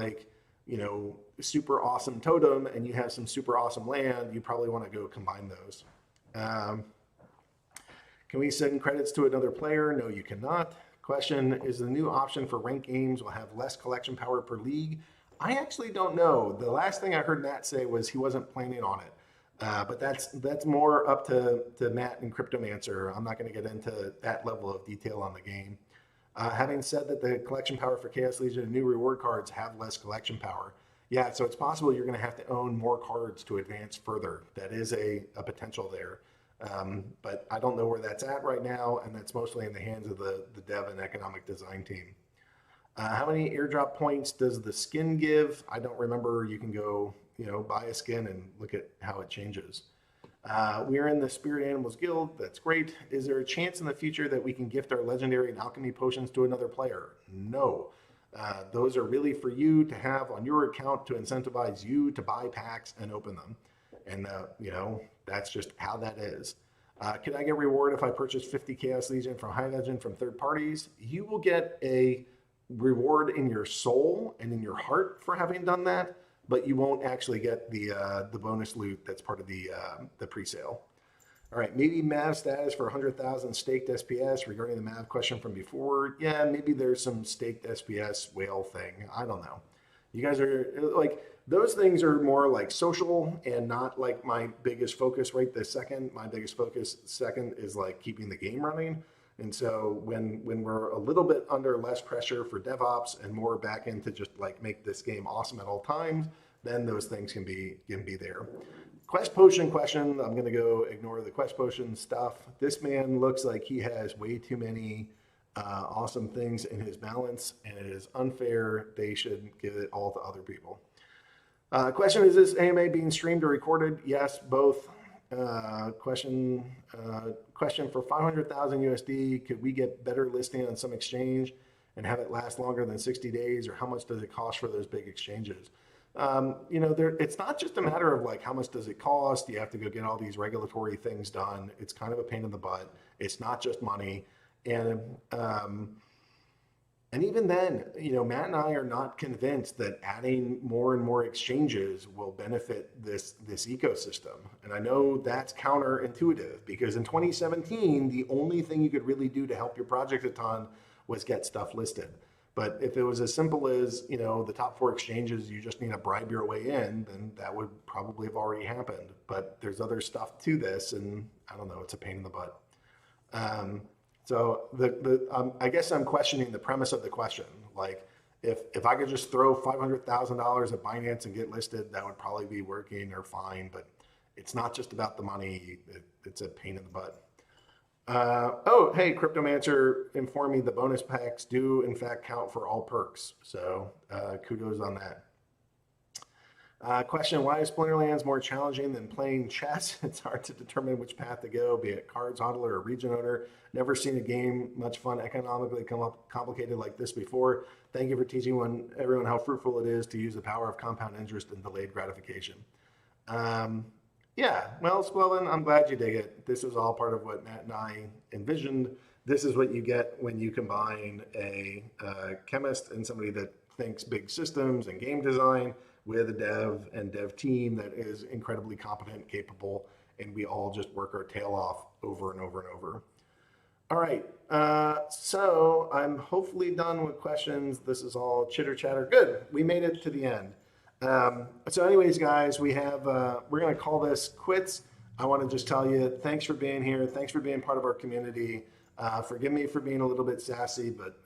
super awesome totem and you have some super awesome land, you probably want to go combine those. Can we send credits to another player? No, you cannot. Question, is the new option for ranked games will have less collection power per league? I actually don't know. The last thing I heard Matt say was he wasn't planning on it. But that's more up to Matt and Cryptomancer. I'm not going to get into that level of detail on the game. Having said that, the collection power for Chaos Legion and new reward cards have less collection power. Yeah, so it's possible you're going to have to own more cards to advance further. That is a potential there. But I don't know where that's at right now, and that's mostly in the hands of the dev and economic design team. How many airdrop points does the skin give? I don't remember. You can go buy a skin and look at how it changes. We're in the Spirit Animals Guild. That's great. Is there a chance in the future that we can gift our legendary and alchemy potions to another player? No. Those are really for you to have on your account to incentivize you to buy packs and open them. And, that's just how that is. Can I get reward if I purchase 50 Chaos Legion from High Legend from third parties? You will get a reward in your soul and in your heart for having done that, but you won't actually get the bonus loot that's part of the pre-sale. All right, maybe MAV status for 100,000 staked SPS regarding the MAV question from before. Yeah, maybe there's some staked SPS whale thing. I don't know. You guys are like, those things are more like social and not like my biggest focus right this second. My biggest focus second is like keeping the game running. And so when we're a little bit under less pressure for DevOps and more back into just like make this game awesome at all times, then those things can be there. Quest Potion question, I'm going to go ignore the Quest Potion stuff. This man looks like he has way too many awesome things in his balance, and it is unfair. They should give it all to other people. Question, is this AMA being streamed or recorded? Yes, both. Question for 500,000 USD, could we get better listing on some exchange and have it last longer than 60 days, or how much does it cost for those big exchanges? It's not just a matter of like how much does it cost. You have to go get all these regulatory things done. It's kind of a pain in the butt. It's not just money. And even then, Matt and I are not convinced that adding more and more exchanges will benefit this ecosystem. And I know that's counterintuitive because in 2017, the only thing you could really do to help your project a ton was get stuff listed. But if it was as simple as, the top 4 exchanges, you just need to bribe your way in, then that would probably have already happened. But there's other stuff to this, and I don't know, it's a pain in the butt. So I guess I'm questioning the premise of the question. Like, if I could just throw $500,000 at Binance and get listed, that would probably be working or fine. But it's not just about the money. It's a pain in the butt. Oh, hey, Cryptomancer informed me the bonus packs do, in fact, count for all perks. So kudos on that. Question, why is Splinterlands more challenging than playing chess? It's hard to determine which path to go, be it cards, hodler, or region owner. Never seen a game much fun economically come up complicated like this before. Thank you for teaching everyone how fruitful it is to use the power of compound interest and delayed gratification. Yeah, well, Squelin, I'm glad you dig it. This is all part of what Matt and I envisioned. This is what you get when you combine a chemist and somebody that thinks big systems and game design with a dev team that is incredibly competent, capable, and we all just work our tail off over and over and over. All right, so I'm hopefully done with questions. This is all chitter chatter. Good, we made it to the end. So anyways, guys, we're gonna call this quits. I wanna just tell you, thanks for being here. Thanks for being part of our community. Forgive me for being a little bit sassy, but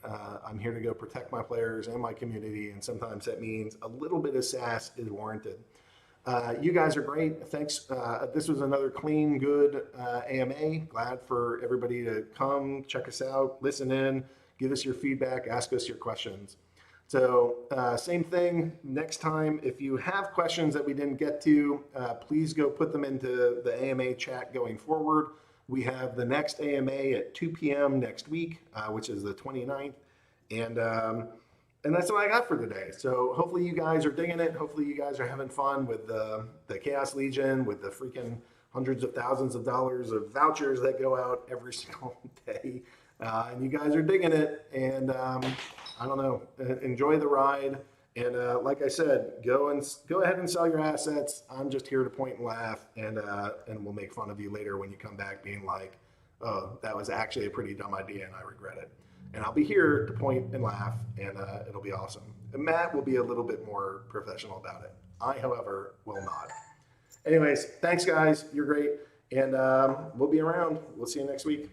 I'm here to go protect my players and my community, and sometimes that means a little bit of sass is warranted. You guys are great. Thanks. This was another clean, good AMA. Glad for everybody to come, check us out, listen in, give us your feedback, ask us your questions. So same thing next time. If you have questions that we didn't get to, please go put them into the AMA chat going forward. We have the next AMA at 2 p.m. next week, which is the 29th. And that's what I got for today. So hopefully you guys are digging it. Hopefully you guys are having fun with the Chaos Legion, with the freaking hundreds of thousands of dollars of vouchers that go out every single day. And you guys are digging it. And I don't know, enjoy the ride. And like I said, go ahead and sell your assets. I'm just here to point and laugh, and we'll make fun of you later when you come back being like, oh, that was actually a pretty dumb idea and I regret it. And I'll be here to point and laugh, and it'll be awesome. And Matt will be a little bit more professional about it. I, however, will not. Anyways, thanks guys, you're great. And we'll be around. We'll see you next week.